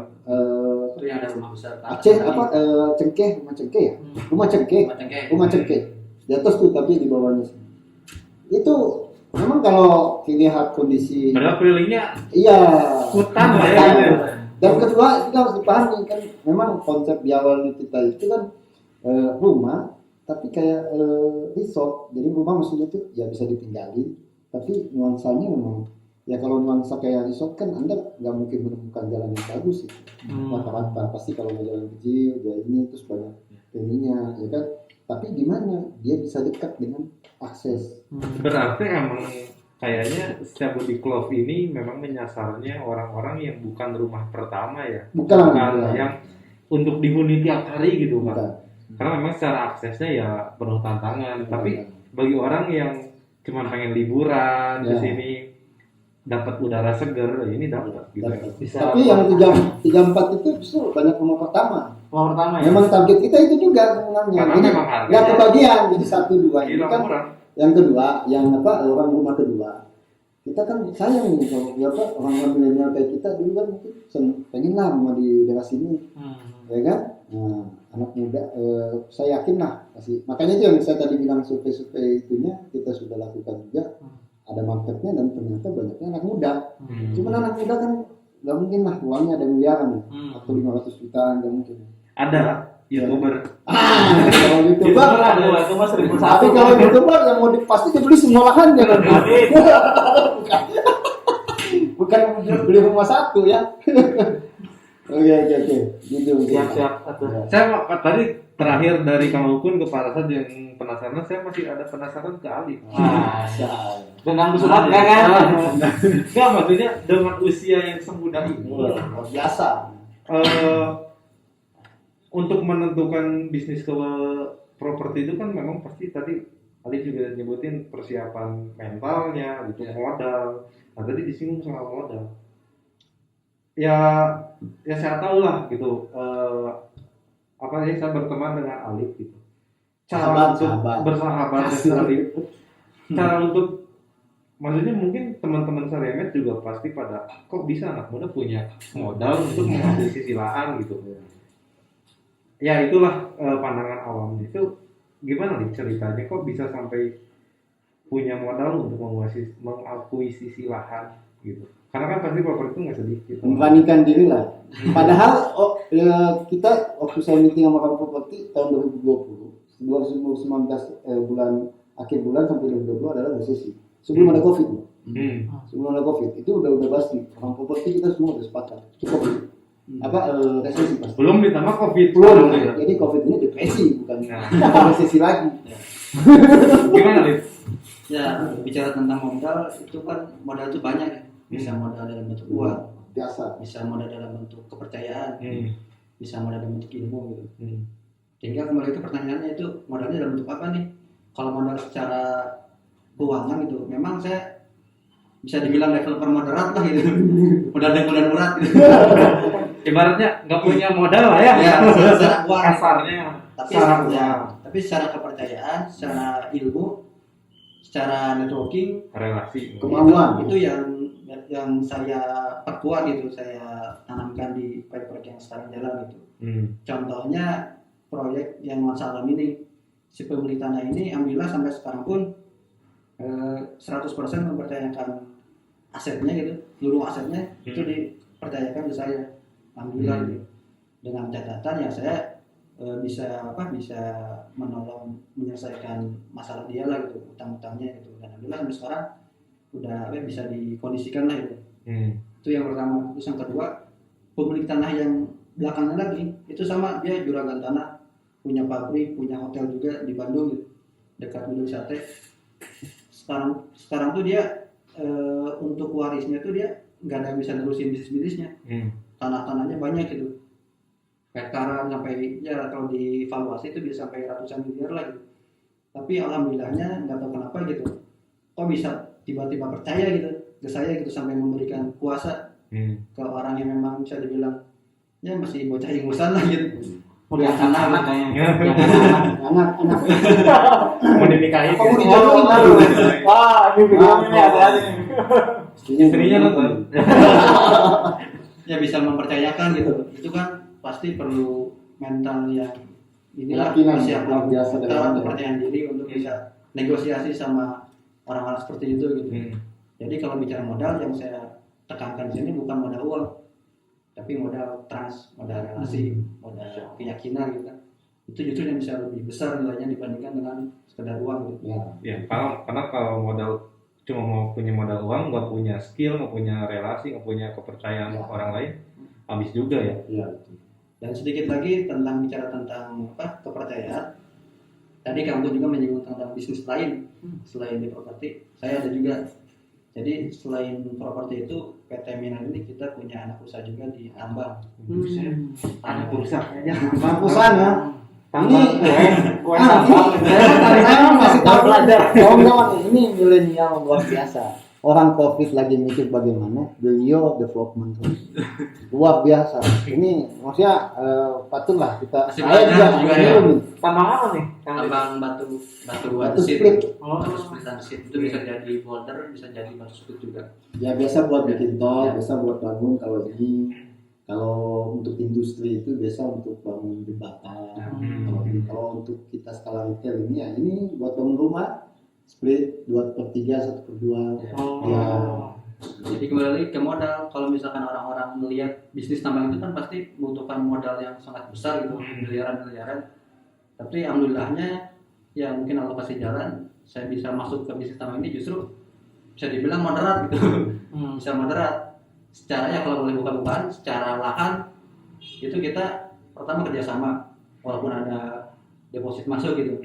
Yang ada rumah besar. Aceh rumah cengkeh ya? Rumah cengkeh. Di atas tuh tapi di bawahnya. Itu memang kalau dilihat kondisi Padahal kelilingnya iya hutan lah ya. Dan kedua kita harus dipahami kan memang konsep di awalnya kita itu kan rumah tapi kayak resort. Jadi rumah maksudnya itu ya bisa ditinggali tapi nuansanya memang ya kalau nuansa kayak resort kan Anda nggak mungkin menemukan jalan yang bagus itu. Rata-rata pasti kalau mau jalan kecil ya ini terus banyak ininya ya kan. Tapi gimana dia bisa dekat dengan akses. Berarti emang kayaknya Setiabudi Clove ini memang menyasarnya orang-orang yang bukan rumah pertama ya. Bukan. Yang untuk dihuni tiap hari gitu kan. Bukan. Karena memang secara aksesnya ya penuh tantangan. Tapi bagi orang yang cuma pengen liburan di sini dapat udara segar, ini dapat gitu. Tapi yang 34 itu justru banyak rumah pertama. Ya? Memang target kita itu juga sebenarnya. Karena Jadi memang harganya nggak kebagian jadi 1 2 ini kan. murah. Yang kedua, orang rumah kedua kita kan sayang nih kalau orang-orang milenial kayak kita dulu kan mungkin pengen lah rumah di daerah sini, ya kan? Nah, anak muda, saya yakin lah makanya itu yang saya tadi bilang survei itunya kita sudah lakukan juga, ada marketnya dan ternyata banyaknya anak muda. Cuman anak muda kan nggak mungkin lah uangnya ada miliaran atau 500 jutaan nggak mungkin. Ada YouTuber. Kalau YouTuber ada itu mas 1001. tapi kalau YouTuber yang mau pasti dibeli semua lahannya kan. bukan beli rumah satu ya. Oke. Gitu. Siap. Saya tadi terakhir dari Kang Ukun ke Pak Rasad yang penasaran, saya masih ada penasaran ke Ali. Dengan Busumat kan? Enggak, maksudnya dengan usia yang semudah ini. Luar biasa. Untuk menentukan bisnis ke properti itu kan memang pasti tadi Ali juga nyebutin persiapan mentalnya, gitu, modal. Nah tadi disinggung soal modal. Ya saya tahu lah gitu. Saya berteman dengan Alif gitu. Cara untuk bersahabat dengan Alif. Cara untuk maksudnya mungkin teman-teman Saremet juga pasti pada kok bisa anak muda punya modal untuk mengakuisisi lahan gitu. Ya itulah pandangan awam itu. Gimana nih ceritanya kok bisa sampai punya modal untuk mengakuisisi lahan gitu? Karena kan pasti properti itu nggak sedikit. Memberanikan diri lah. Padahal kita waktu saya meeting sama Kang Properti tahun 2019 akhir bulan sampai 2020 adalah resesi. Sebelum ada Covid. Sebelum ada Covid itu udah pasti. Kang Properti kita semua udah sepakat. Cukup resesi pasti. Belum ditambah Covid. Belum. Jadi Covid ini depresi bukan resesi lagi. Gimana Lid? Ya bicara tentang modal itu kan modal itu banyak ya. Bisa modal dalam bentuk uang, biasa. Bisa modal dalam bentuk kepercayaan, bisa modal dalam bentuk ilmu gitu. Sehingga kembali ke pertanyaannya itu modalnya dalam bentuk apa nih? Kalau modal secara keuangan gitu, memang saya bisa dibilang level moderat lah gitu. Modal darurat gitu. Ibaratnya nggak punya modal lah ya. Ya secara uang. Kasarnya. Tapi secara kepercayaan, secara ilmu, secara networking, relasi, kemauan itu yang saya perkuat gitu, saya tanamkan di proyek-proyek yang sekarang jalan gitu. Contohnya proyek yang Nuansa Alam ini, si pemilik tanah ini alhamdulillah sampai sekarang pun 100% mempercayakan asetnya gitu, seluruh asetnya itu dipercayakan ke saya, alhamdulillah gitu. Dengan catatan yang saya bisa menolong menyelesaikan masalah dia lah gitu, utang-utangnya gitu. Dan alhamdulillah sampai sekarang udah bisa dikondisikan lah gitu. Itu yang pertama. Terus yang kedua, pemilik tanah yang belakangan lagi itu sama, dia juragan tanah, punya pabrik, punya hotel juga di Bandung gitu, dekat Gunung Sate. Sekarang tuh dia untuk warisnya tuh dia nggak ada yang bisa nerusin bisnisnya. Tanah-tanahnya banyak gitu, hektaran sampai ya kalau dievaluasi itu bisa sampai ratusan miliar lah gitu. Tapi alhamdulillahnya nggak tahu kenapa gitu, kok bisa tiba-tiba percaya gitu ke saya gitu, sampai memberikan kuasa ke orang yang memang bisa dibilang ya masih bocah ingusan lah gitu. Udah anak kayaknya. anak Mau dinikahin. Kamu dijodohin baru. Wah, ini video ini ada nih. Istrinya nonton. Ya bisa mempercayakan gitu. Itu kan pasti perlu mental yang inilah, persiapan kepercayaan diri untuk bisa negosiasi sama orang-orang seperti itu gitu. Jadi kalau bicara modal, yang saya tekankan di sini bukan modal uang, tapi modal trust, modal relasi, modal keyakinan gitu kan. Itu justru yang bisa lebih besar nilainya dibandingkan dengan sekedar uang gitu. Ya, karena kalau modal cuma mau punya modal uang, nggak punya skill, nggak punya relasi, nggak punya kepercayaan orang lain, habis juga ya. Dan sedikit lagi tentang bicara tentang kepercayaan. Tadi kamu juga menyinggung tentang bisnis lain selain di properti. Saya ada juga. Jadi selain properti itu, PT Minan ini kita punya anak usaha juga di Tambang. Anak usaha aja. Perusahaan ya. Tambang kue saya masih tahu belajar. Kawan-kawan ini milenial luar biasa. orang COVID lagi mikir bagaimana, beliau development luar biasa. Ini maksudnya patutlah kita. Masih Saya belajar juga ya. Tambang apa nih? Tambang batu Batu andesit. split. Batu split andesit itu bisa jadi boulder, bisa jadi batu split juga. Ya biasa buat bikin tol, Ya. biasa buat bangun. Kalau untuk industri itu biasa untuk bangun jembatan. Kalau untuk kita skala retail ini ya ini buat bangun rumah, split 2/3, 1/2. Ya. Jadi kembali lagi ke modal. Kalau misalkan orang-orang melihat bisnis tambang itu kan pasti membutuhkan modal yang sangat besar gitu, miliaran. Tapi alhamdulillahnya ya mungkin Allah kasih jalan, saya bisa masuk ke bisnis tambang ini justru bisa dibilang moderat gitu. Bisa moderat. Secara ya kalau boleh buka-bukaan, secara lahan itu kita pertama kerjasama walaupun ada deposit masuk gitu.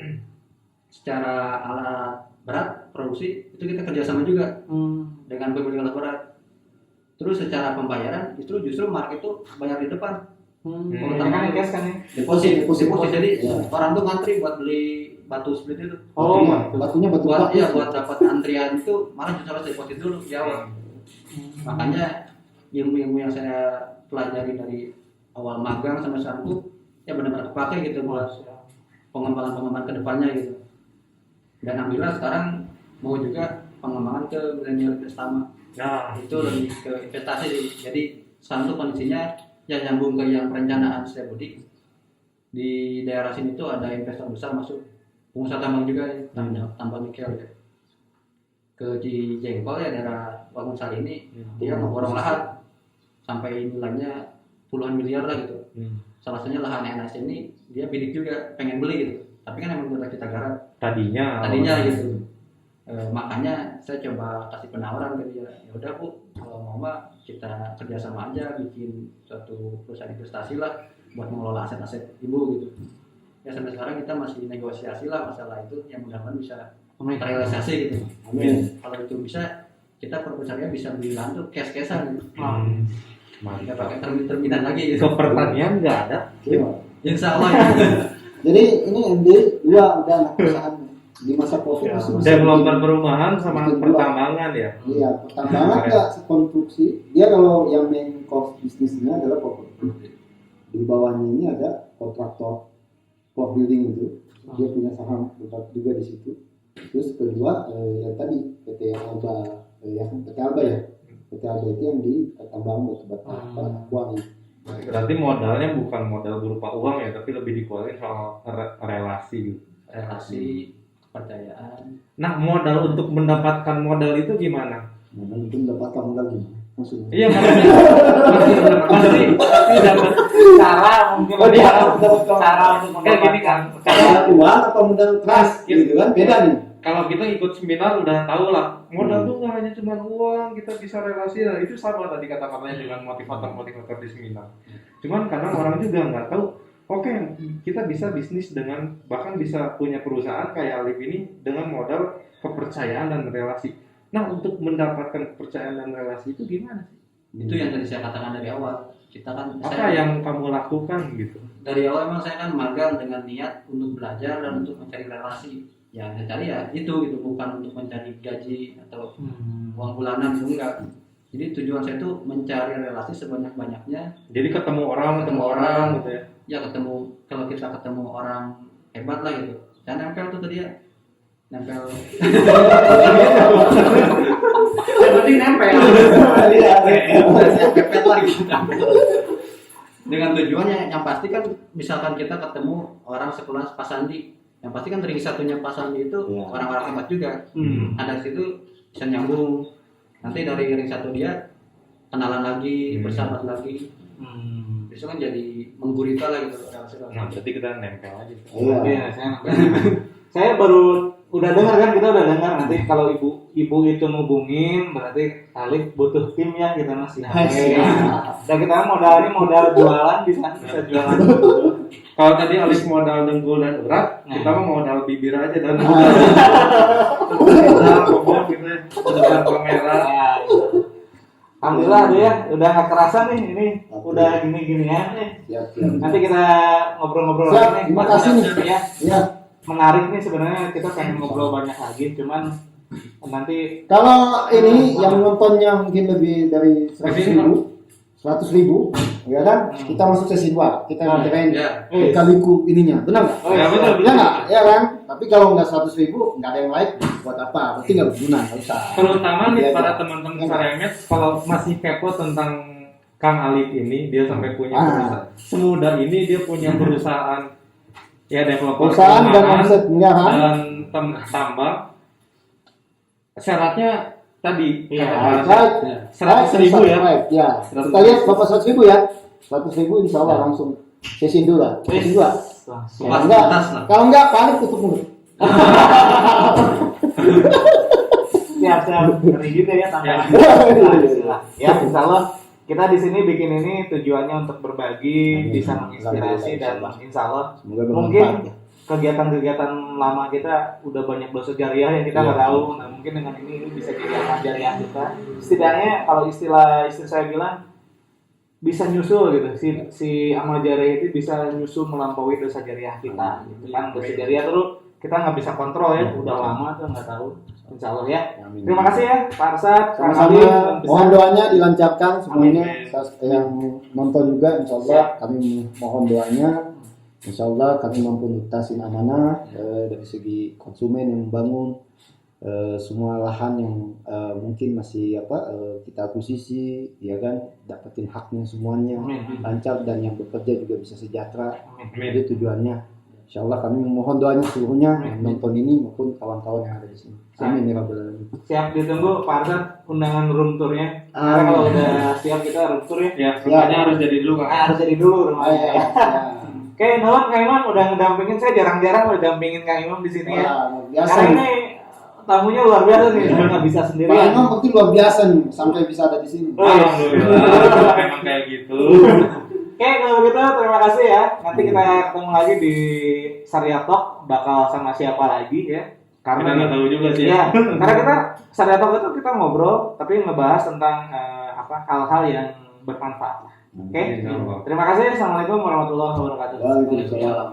Secara alat berat produksi itu kita kerjasama juga dengan pemilik alat berat. Terus secara pembayaran justru market itu bayar di depan. Kan cash kan nih. Deposit. Jadi Ya. orang tuh ngantri buat beli batu split itu. Batunya batu Buat kapus. buat dapat antrian itu malah justru harus deposit dulu di awal. Makanya ilmu-ilmu yang saya pelajari dari awal magang sampai sekarang tuh ya benar-benar kepake gitu buat pengembangan ke depannya gitu. Dan alhamdulillah sekarang mau juga pengembangan ke milenial investama. Nah, Itu lebih ke investasi sih. Jadi sekarang tuh kondisinya ya nyambung ke yang perencanaan saya Budi. Di daerah sini tuh ada investor besar masuk, pengusaha tambang juga ya, tambang nikel ya. Ke Jengkol ya daerah Bangun Sari ini dia memborong lahan sampai nilainya puluhan miliar lah gitu. Salah satunya lahan NS ini dia bidik juga pengen beli gitu. Tapi kan emang udah kita garap tadinya gitu. Makanya saya coba kasih penawaran ke dia. Ya udah Bu, kalau mau mah kita kerjasama aja bikin suatu perusahaan investasi lah buat mengelola aset-aset ibu gitu. Ya sampai sekarang kita masih negosiasi lah masalah itu yang mudah-mudahan bisa terrealisasi gitu. Amin. Kalau itu bisa kita perusahaannya bisa beli lahan tuh cash-cashan gitu. Nggak pakai termin-terminan lagi gitu. Ke pertanian nggak ada. Iya. Insya Allah ya. Jadi ini MD udah anak perusahaan di masa COVID masih bisa Developer bikin- perumahan sama bikin pertambangan ya. Iya, pertambangan nggak konstruksi. Dia kalau yang main core bisnisnya adalah properti. Di bawahnya ini ada kontraktor core building itu. Dia punya saham besar juga di situ. Terus kedua yang tadi PT Alba PT Alba ya. PT Alba itu yang di tambang batu-bata kuali. Berarti modalnya bukan modal berupa uang ya, tapi lebih dikualiin soal relasi gitu. Relasi, kepercayaan. Nah, modal untuk mendapatkan modal itu gimana? Nah, itu mendapatkan modal gimana? Maksudnya? Iya, maksudnya pasti dapat Cara mungkin Oh, dia cara untuk kayak gini kan. modal uang atau modal trust gitu kan beda nih. Kalau kita ikut seminar udah tahu lah, modal tuh nggak hanya cuma uang, kita bisa relasi. Nah, itu sama tadi kata-katanya dengan motivator di seminar. Cuman kadang orang juga nggak tahu, oke, kita bisa bisnis dengan, bahkan bisa punya perusahaan kayak Alif ini dengan modal kepercayaan dan relasi. Nah, untuk mendapatkan kepercayaan dan relasi itu gimana sih? Itu yang tadi saya katakan dari awal. Kita kan Apa yang kamu lakukan gitu? dari awal emang saya kan magang dengan niat untuk belajar dan untuk mencari relasi. Ya saya cari ya itu gitu, bukan untuk mencari gaji atau uang bulanan itu enggak. Jadi tujuan saya itu mencari relasi sebanyak-banyaknya. Jadi ketemu orang gitu ya. Ya ketemu, kalau kita ketemu orang hebat lah gitu. Saya nempel tuh ke dia. Nempel. Yang penting nempel. Pepet lagi. Dengan tujuannya yang pasti kan misalkan kita ketemu orang sekelas Pak Sandi, yang pasti kan ring satunya Pak Sandi itu Ya. orang-orang hebat juga. Ada situ bisa nyambung. Nanti dari ring satu dia kenalan lagi, bersahabat lagi. Besok kan jadi menggurita lah gitu relasi. Nah, berarti kita nempel aja. Iya. Saya baru udah dengar kan, kita udah dengar nanti kalau ibu itu ngubungin berarti Alif butuh tim ya, kita masih dan kita modal jualan bisa jualan. Kalau tadi Alif modal dengkul dan urat, kita mah modal bibir aja dan ngomong gitu ya, depan kamera. Ya, alhamdulillah deh ya, udah nggak kerasa nih ini, udah gini-ginian nih. Siap. Nanti kita ngobrol-ngobrol Siap, lagi nih. terima kasih nih. Ya. Iya. Menarik nih sebenarnya, kita pengen ngobrol banyak lagi, cuman Nanti Kalau ini yang nontonnya mungkin lebih dari 100.000, ya kan? Kita masuk sesi 2, kita ngerain Ya. kaliku ininya, benar nggak? Oh, iya, betul, Ya nggak, ya kan? Tapi kalau nggak 100.000, nggak ada yang like, buat apa? Berarti nggak berguna, nggak usah. Terutama nih Iya, para iya. teman-teman Iya. Saremet kalau masih kepo tentang Kang Alif ini, dia sampai punya Ah. perusahaan. Semudah ini dia punya perusahaan ya developer Perusahaan dan perumahan omset miliaran. dan tambang. Syaratnya tadi Iya. kata Pak Right. 100.000 ya. Right, ya. Kita lihat berapa 100.000 ya? 100.000 insya Allah langsung sesi 2 lah. Sesi 2. langsung. Kalau enggak, Fasilitas lah. kalau enggak panik tutup mulut. Siap ngeri juga ya tambahan. Ya, insya Allah kita di sini bikin ini tujuannya untuk berbagi, Amin. bisa menginspirasi dan insya Allah Semoga mungkin bermanfaat ya. kegiatan-kegiatan lama kita udah banyak dosa jariah yang kita nggak Iya. tahu. Nah mungkin dengan ini bisa jadi amal jariah kita. Setidaknya kalau istilah istri saya bilang bisa nyusul gitu. Si amal jariah itu bisa nyusul melampaui dosa jariah kita. Gitu kan dosa jariah terus kita nggak bisa kontrol ya. Udah lama tuh nggak tahu. Insya Allah ya. Amin. Terima kasih ya Pak Arsad, Kang Sama-sama, Alif, mohon doanya dilancarkan semuanya. Amin. Yang nonton juga insya Allah kami mohon doanya. Insya Allah kami mampu nutasin amanah dari segi konsumen yang membangun semua lahan yang mungkin masih kita akuisisi, ya kan, dapetin haknya semuanya Amin. lancar dan yang bekerja juga bisa sejahtera. Amin. Jadi tujuannya. Insya Allah kami mohon doanya seluruhnya Amin. yang nonton ini maupun kawan-kawan yang ada di sini. Amin ya Rabbal Alamin. Siap ditunggu Pak Arsad undangan room tournya. Karena Amin. kalau udah siap kita room tour ya. Ya, rumahnya harus jadi dulu Kang. Harus jadi dulu Ah, rumahnya ya, ya. ya. Oke, nuhun Kang Imam udah ngedampingin saya jarang-jarang udah dampingin Kang Imam di sini ya. Wah, luar biasa. Karena ini tamunya luar biasa nih, nggak bisa Pak sendirian. Imam mungkin luar biasa nih sampai bisa ada di sini. Oh, iya. Alhamdulillah, memang kayak gitu. Oke, kalau begitu terima kasih ya. Nanti kita ketemu lagi di Saryatok, bakal sama siapa lagi ya? Kita nggak tahu juga sih. Iya, karena kita Saryatok itu kita ngobrol, tapi ngebahas tentang hal-hal yang bermanfaat. Oke, Insya Allah. terima kasih. Assalamualaikum warahmatullahi wabarakatuh. Waalaikumsalam.